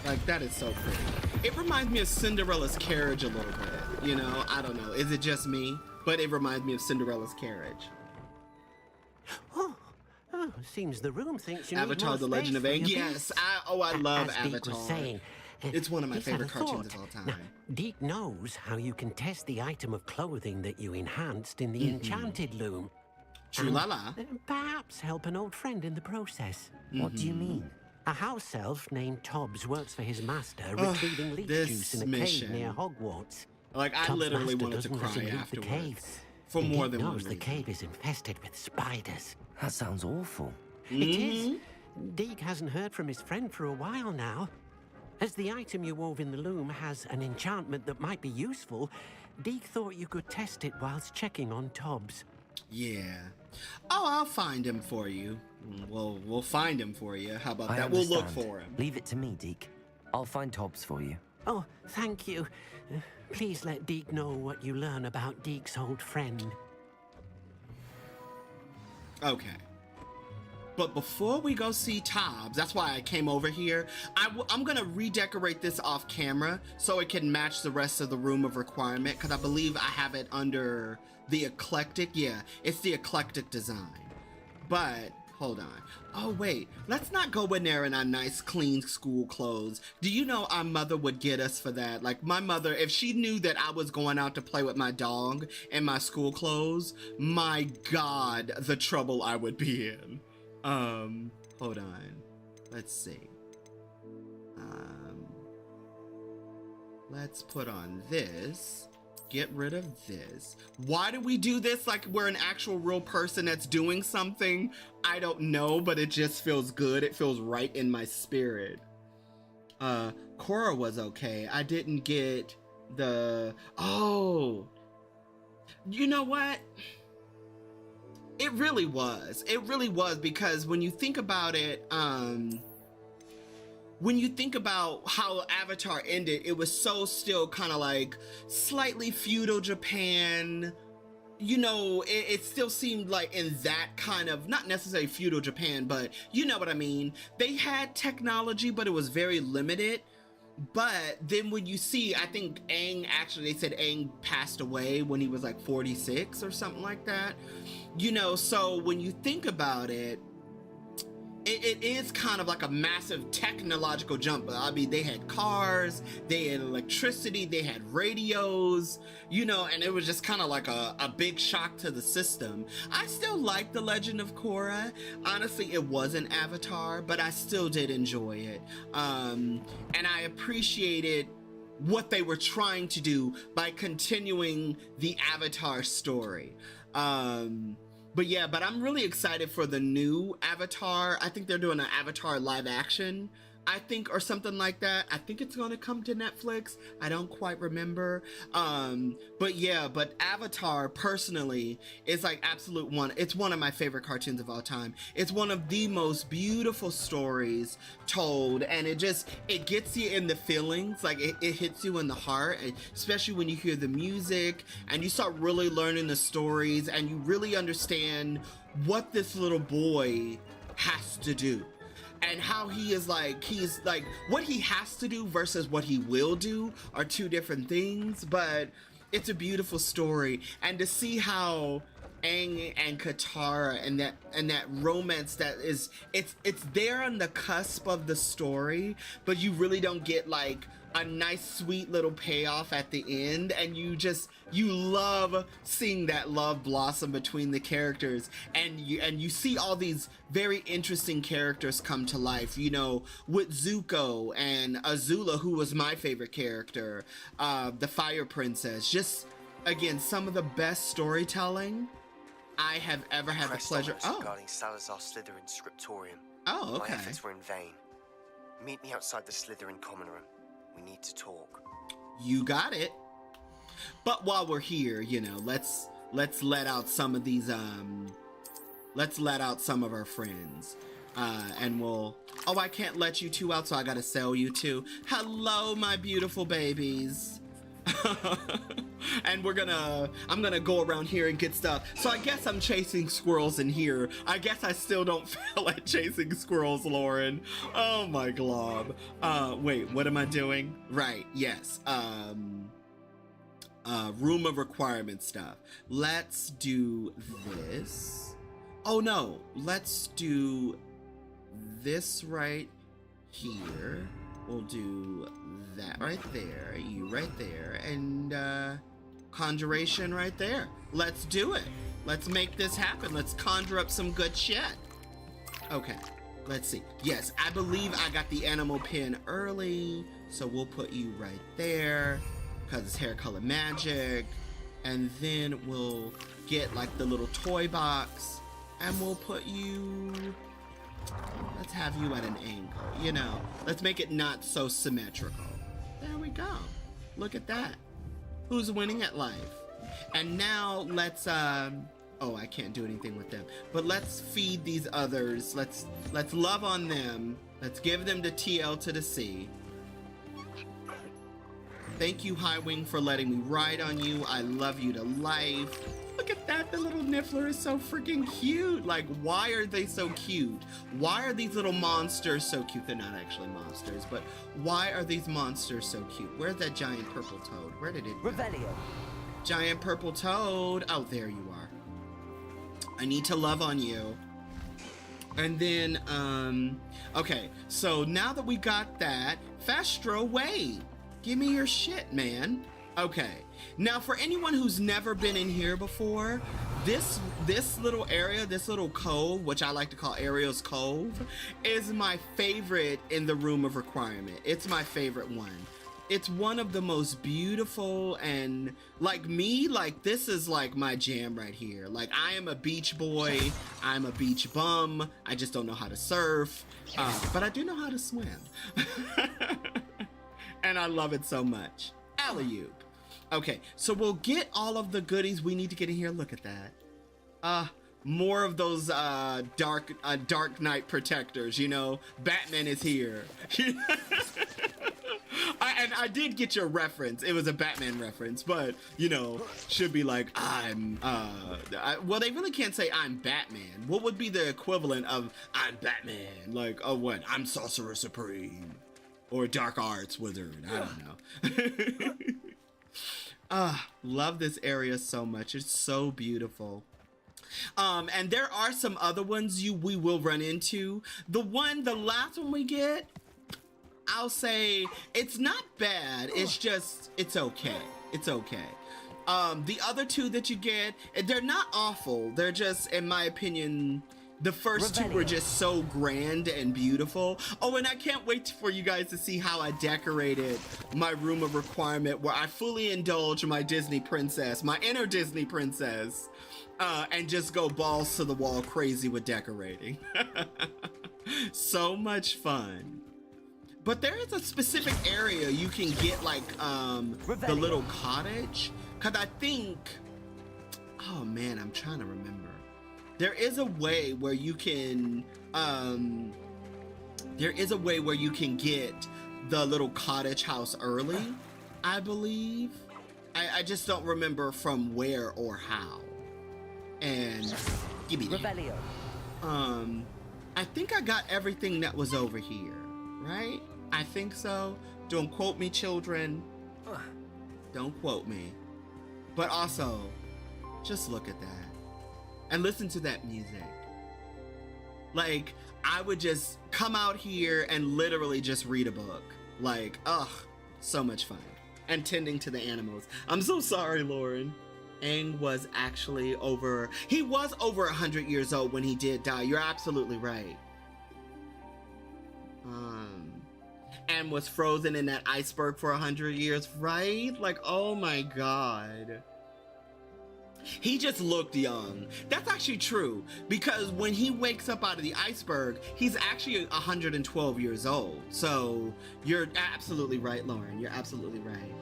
Like, that is so pretty. It reminds me of Cinderella's carriage a little bit. You know, I don't know. Is it just me? But it reminds me of Cinderella's carriage. Oh, seems the room thinks you Avatar: need The more Legend of space for Aang. your Yes, beasts. I love As Deke Avatar. was saying, It's one of my he's had favorite a cartoons thought. of all time. Now, Deke knows how you can test the item of clothing that you enhanced in the enchanted loom. True-la-la. And, perhaps help an old friend in the process. What do you mean? A house elf named Tobbs works for his master, retrieving leech this juice in a mission. cave near Hogwarts. Like, I Tobbs' literally master wanted to doesn't let cry him leave afterwards. the cave. For And more Deke than one knows the reason. cave is infested with spiders. That sounds awful. It is. Deke hasn't heard from his friend for a while now. As the item you wove in the loom has an enchantment that might be useful, Deke thought you could test it whilst checking on Tobbs. Yeah. Oh, I'll find him for you. We'll find him for you. How about I that? We'll look understand. for him. Leave it to me, Deke. I'll find Tobbs for you. Oh, thank you. Please let Deke know what you learn about Deke's old friend. Okay. But before we go see Tobbs, that's why I came over here. I'm gonna redecorate this off camera so it can match the rest of the room of requirement, because I believe I have it under the eclectic. Yeah, it's the eclectic design. But hold on. Oh wait, let's not go in there in our nice clean school clothes. Do you know our mother would get us for that? Like, my mother, if she knew that I was going out to play with my dog in my school clothes, my God, the trouble I would be in. Hold on. Let's see. Let's put on this. Get rid of this. Why do we do this like we're an actual real person that's doing something? I don't know, but it just feels good. It feels right in my spirit. Cora was okay. I didn't get the... Oh! You know what? It really was. It really was, because when you think about it, when you think about how Avatar ended, it was so still kind of like slightly feudal Japan. You know, it still seemed like in that kind of, not necessarily feudal Japan, but you know what I mean. They had technology, but it was very limited. But then when you see, I think Aang, actually they said Aang passed away when he was like 46 or something like that. You know, so when you think about it, it is kind of like a massive technological jump. I mean, they had cars, they had electricity, they had radios, you know, and it was just kind of like a big shock to the system. I still like The Legend of Korra. Honestly, it wasn't Avatar, but I still did enjoy it. And I appreciated what they were trying to do by continuing the Avatar story. But yeah, but I'm really excited for the new Avatar. I think they're doing an Avatar live action, I think, or something like that. I think it's going to come to Netflix. I don't quite remember. But yeah, but Avatar personally is like absolute one. It's one of my favorite cartoons of all time. It's one of the most beautiful stories told, and it gets you in the feelings. Like it hits you in the heart, especially when you hear the music and you start really learning the stories and you really understand what this little boy has to do. And how he's like, what he has to do versus what he will do are two different things, but it's a beautiful story. And to see how Aang and Katara and that romance that is, it's there on the cusp of the story, but you really don't get like a nice sweet little payoff at the end, and you love seeing that love blossom between the characters, and you see all these very interesting characters come to life, you know, with Zuko and Azula, who was my favorite character, the Fire Princess. Just again, some of the best storytelling I have ever had the pleasure. Regarding Salazar Slytherin scriptorium. Oh, okay. My efforts were in vain. Meet me outside the Slytherin common room. We need to talk. You got it. But while we're here, you know, let's let out some of these let's let out some of our friends. And we'll I can't let you two out, so I gotta sell you two. Hello, my beautiful babies. And I'm gonna go around here and get stuff. So I guess I'm chasing squirrels in here. I guess I still don't feel at chasing squirrels, Lauren. Oh my glob. Wait, what am I doing? Right, yes. Room of requirement stuff. Let's do this. Oh no, let's do this right here. We'll do that right there, you right there, and conjuration right there. Let's do it. Let's make this happen. Let's conjure up some good shit. Okay, let's see. Yes, I believe I got the animal pin early, so we'll put you right there because it's hair color magic. And then we'll get like the little toy box and we'll put you, let's have you at an angle, you know, let's make it not so symmetrical. There we go. Look at that. Who's winning at life? And now let's oh, I can't do anything with them, but let's feed these others. Let's love on them. Let's give them the TL to the C. Thank you, Highwing, for letting me ride on you. I love you to life. Look at that, the little Niffler is so freaking cute. Like, why are they so cute? Why are these little monsters so cute? They're not actually monsters, but why are these monsters so cute? Where's that giant purple toad? Where did it go? Revelio. Giant purple toad. Oh, there you are. I need to love on you. And then, okay, so now that we got that, Fastro Wade. Give me your shit, man. Okay, now for anyone who's never been in here before, this little area, this little cove, which I like to call Ariel's Cove, is my favorite in the Room of Requirement. It's my favorite one. It's one of the most beautiful, and like me, like this is like my jam right here. Like I am a beach boy, I'm a beach bum, I just don't know how to surf, but I do know how to swim. And I love it so much. Alley-oop. Okay, so we'll get all of the goodies we need to get in here. Look at that. More of those dark Knight protectors, you know. Batman is here. And I did get your reference. It was a Batman reference, but, you know, should be like, well, they really can't say I'm Batman. What would be the equivalent of I'm Batman? Like, oh, what? I'm Sorcerer Supreme. Or Dark Arts Wizard. I don't know. Love this area so much. It's so beautiful. And there are some other ones we will run into. The last one we get, I'll say it's not bad. It's just, it's okay. It's okay. The other two that you get, they're not awful. They're just, in my opinion, the first two were just so grand and beautiful. Oh, and I can't wait for you guys to see how I decorated my Room of Requirement, where I fully indulge my Disney princess, my inner Disney princess, and just go balls to the wall crazy with decorating. So much fun. But there is a specific area you can get like the little cottage. Cause I think, oh man, I'm trying to remember. There is a way where you can, get the little cottage house early, I believe. I just don't remember from where or how. And give me that. I think I got everything that was over here, right? I think so. Don't quote me, children. Don't quote me. But also, just look at that. And listen to that music. Like, I would just come out here and literally just read a book. Like, So much fun. And tending to the animals. I'm so sorry, Lauren. Aang was actually he was over 100 years old when he did die. You're absolutely right. And was frozen in that iceberg for 100 years, right? Like, oh my God. He just looked young. That's actually true, because when he wakes up out of the iceberg, he's actually 112 years old. So you're absolutely right, Lauren. You're absolutely right.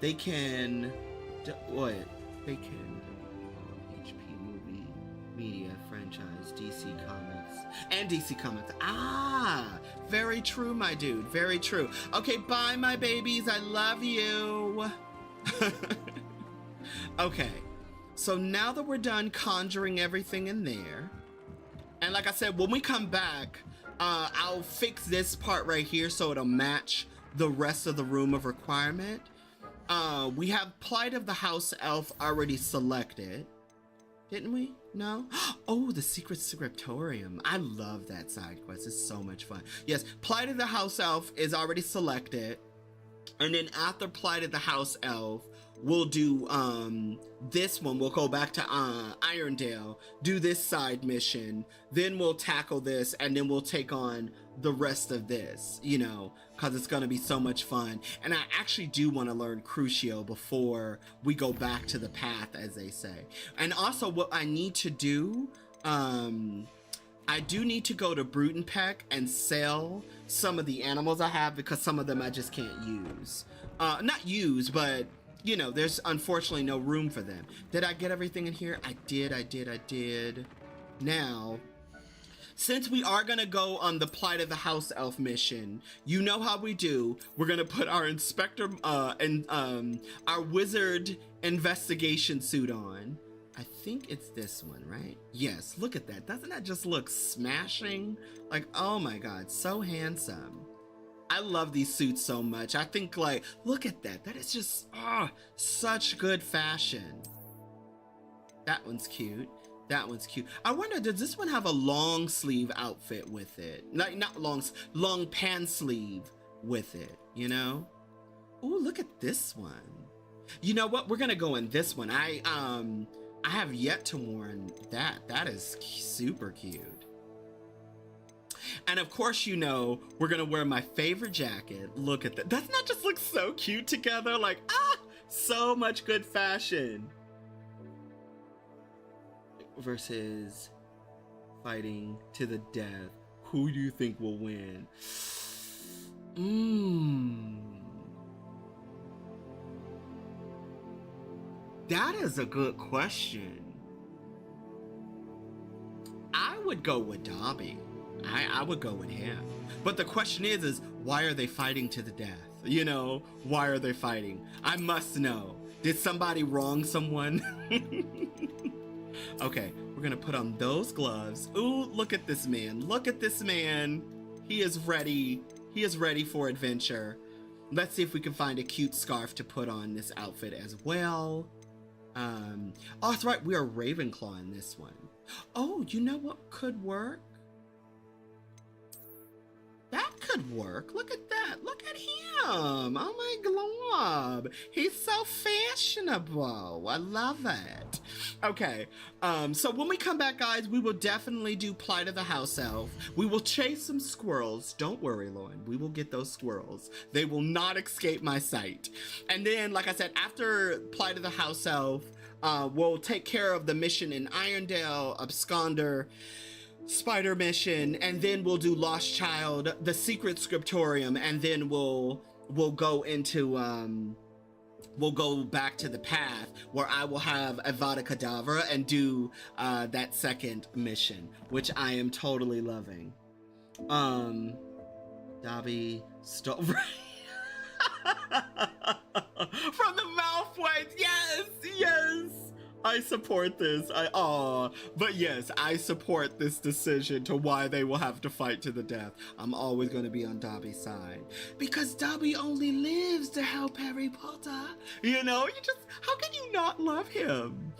They can, what? They can, HP movie, media, franchise, DC Comics, and DC Comics. Ah, very true, my dude. Very true. Okay, bye, my babies. I love you. Okay, so now that we're done conjuring everything in there, and like I said, when we come back, I'll fix this part right here so it'll match the rest of the room of requirement. We have Plight of the House Elf already selected, didn't we? No? Oh, the Secret Scriptorium. I love that side quest. It's so much fun. Yes, Plight of the House Elf is already selected. And then after Plight of the House Elf, we'll do this one. We'll go back to Irondale, do this side mission, then we'll tackle this, and then we'll take on the rest of this, you know, because it's going to be so much fun. And I actually do want to learn Crucio before we go back to the path, as they say. And also what I need to do, I do need to go to Brutenpeck and sell some of the animals I have, because some of them I just can't use. Not use, but you know, there's unfortunately no room for them. Did I get everything in here? I did. Now, since we are gonna go on the Plight of the House Elf mission, you know how we do. We're gonna put our inspector and our wizard investigation suit on. I think it's this one, right? Yes, look at that. Doesn't that just look smashing? Like, oh my God, so handsome. I love these suits so much. I think, like, look at that. That is just, such good fashion. That one's cute. That one's cute. I wonder, does this one have a long sleeve outfit with it? Not long pant sleeve with it, you know? Ooh, look at this one. You know what? We're gonna go in this one. I have yet to worn that. That is super cute. And of course, you know, we're gonna wear my favorite jacket. Look at that. Doesn't that just look so cute together? Like, so much good fashion. Versus fighting to the death. Who do you think will win? That is a good question. I would go with Dobby. I would go with him. But the question is why are they fighting to the death? You know, why are they fighting? I must know. Did somebody wrong someone? Okay, we're gonna put on those gloves. Ooh, look at this man. Look at this man. He is ready. He is ready for adventure. Let's see if we can find a cute scarf to put on this outfit as well. Oh, that's right. We are Ravenclaw in this one. Oh, you know what could work? That could work. Look at that. Look at him. Oh my glob. He's so fashionable. I love it. Okay. So when we come back, guys, we will definitely do Plight of the House Elf. We will chase some squirrels. Don't worry, Lauren. We will get those squirrels. They will not escape my sight. And then, like I said, after Plight of the House Elf, we'll take care of the mission in Irondale, Absconder, Spider mission, and then we'll do Lost Child, the Secret Scriptorium, and then we'll go into we'll go back to the path where I will have Avada Kedavra and do that second mission, which I am totally loving. Dobby stole from the mouth wipe. Yes. I support this. But yes, I support this decision to why they will have to fight to the death. I'm always going to be on Dobby's side because Dobby only lives to help Harry Potter. You know, how can you not love him?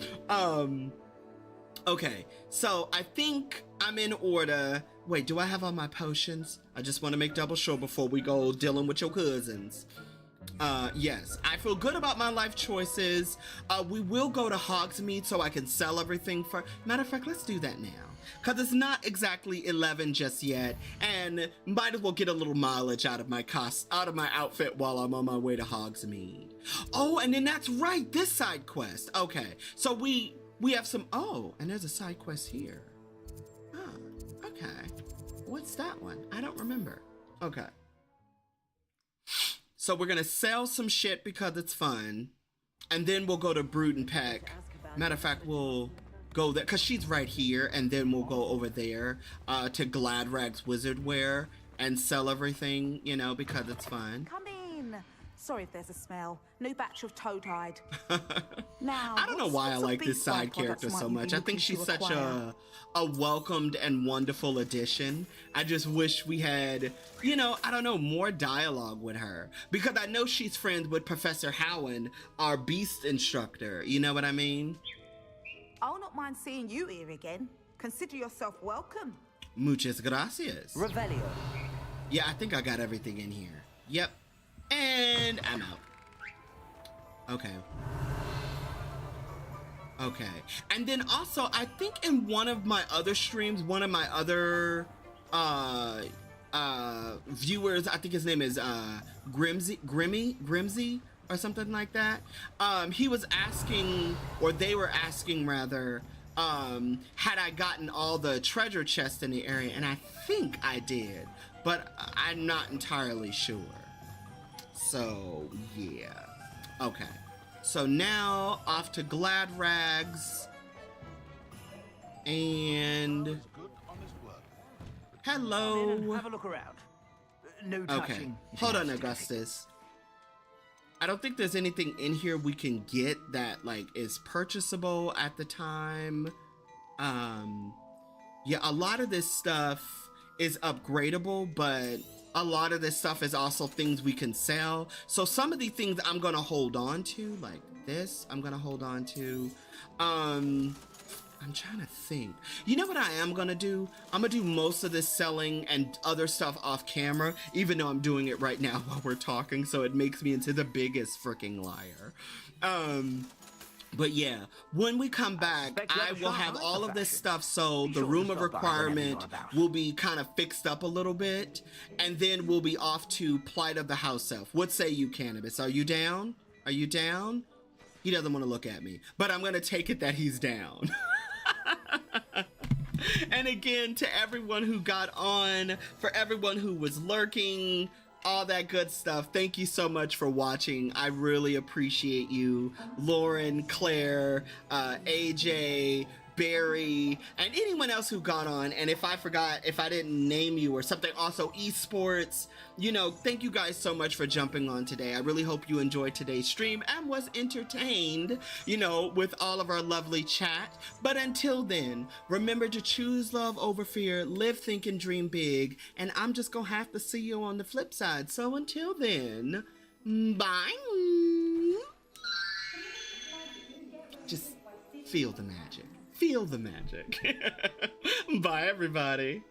Okay, so I think I'm in order. Wait, do I have all my potions? I just want to make double sure before we go dealing with your cousins. Yes, I feel good about my life choices. We will go to Hogsmeade so I can sell everything for... Matter of fact, let's do that now. Because it's not exactly 11 just yet, and might as well get a little mileage out of my outfit while I'm on my way to Hogsmeade. Oh, and then that's right, this side quest. Okay, so we have some... Oh, and there's a side quest here. Oh, okay. What's that one? I don't remember. Okay. So we're gonna sell some shit because it's fun, and then we'll go to Brood and Peck. Matter of fact, we'll go there because she's right here, and then we'll go over there to Gladrag's Wizard Wear and sell everything, you know, because it's fun. Come in. Sorry if there's a smell. New batch of toad-hide. Now, I don't know why I like this side character so much. I think she's such a welcomed and wonderful addition. I just wish we had, you know, I don't know, more dialogue with her. Because I know she's friends with Professor Howen, our beast instructor. You know what I mean? I'll not mind seeing you here again. Consider yourself welcome. Muchas gracias. Revelio. Yeah, I think I got everything in here. Yep. And I'm out. Okay. Okay. And then also, I think in one of my other streams, one of my other viewers, I think his name is Grimsy or something like that. He was asking, or they were asking rather, had I gotten all the treasure chests in the area, and I think I did, but I'm not entirely sure. So, yeah. Okay. So now, off to Gladrag's. And... Hello! Have a look around. No Okay. touching. Hold on, Augustus. I don't think there's anything in here we can get that, like, is purchasable at the time. Yeah, a lot of this stuff is upgradable, but... a lot of this stuff is also things we can sell. So some of the things I'm gonna hold on to, like this, I'm gonna hold on to. I'm trying to think. You know what I am gonna do? I'm gonna do most of this selling and other stuff off camera, even though I'm doing it right now while we're talking, so it makes me into the biggest freaking liar. But yeah, when we come back, I will have all of this stuff, so the room of requirement will be kind of fixed up a little bit, and then we'll be off to Plight of the House Elf. What say you, Cannabis? Are you down? Are you down? He doesn't want to look at me, but I'm going to take it that he's down. And again, to everyone who got on, for everyone who was lurking, all that good stuff, thank you so much for watching. I really appreciate you. Lauren, Claire, AJ, Barry, and anyone else who got on. And if I forgot, if I didn't name you or something, also esports, you know, thank you guys so much for jumping on today. I really hope you enjoyed today's stream and was entertained, you know, with all of our lovely chat. But until then, remember to choose love over fear, live, think, and dream big. And I'm just gonna have to see you on the flip side. So until then, bye. Just feel the magic. Feel the magic. Bye, everybody.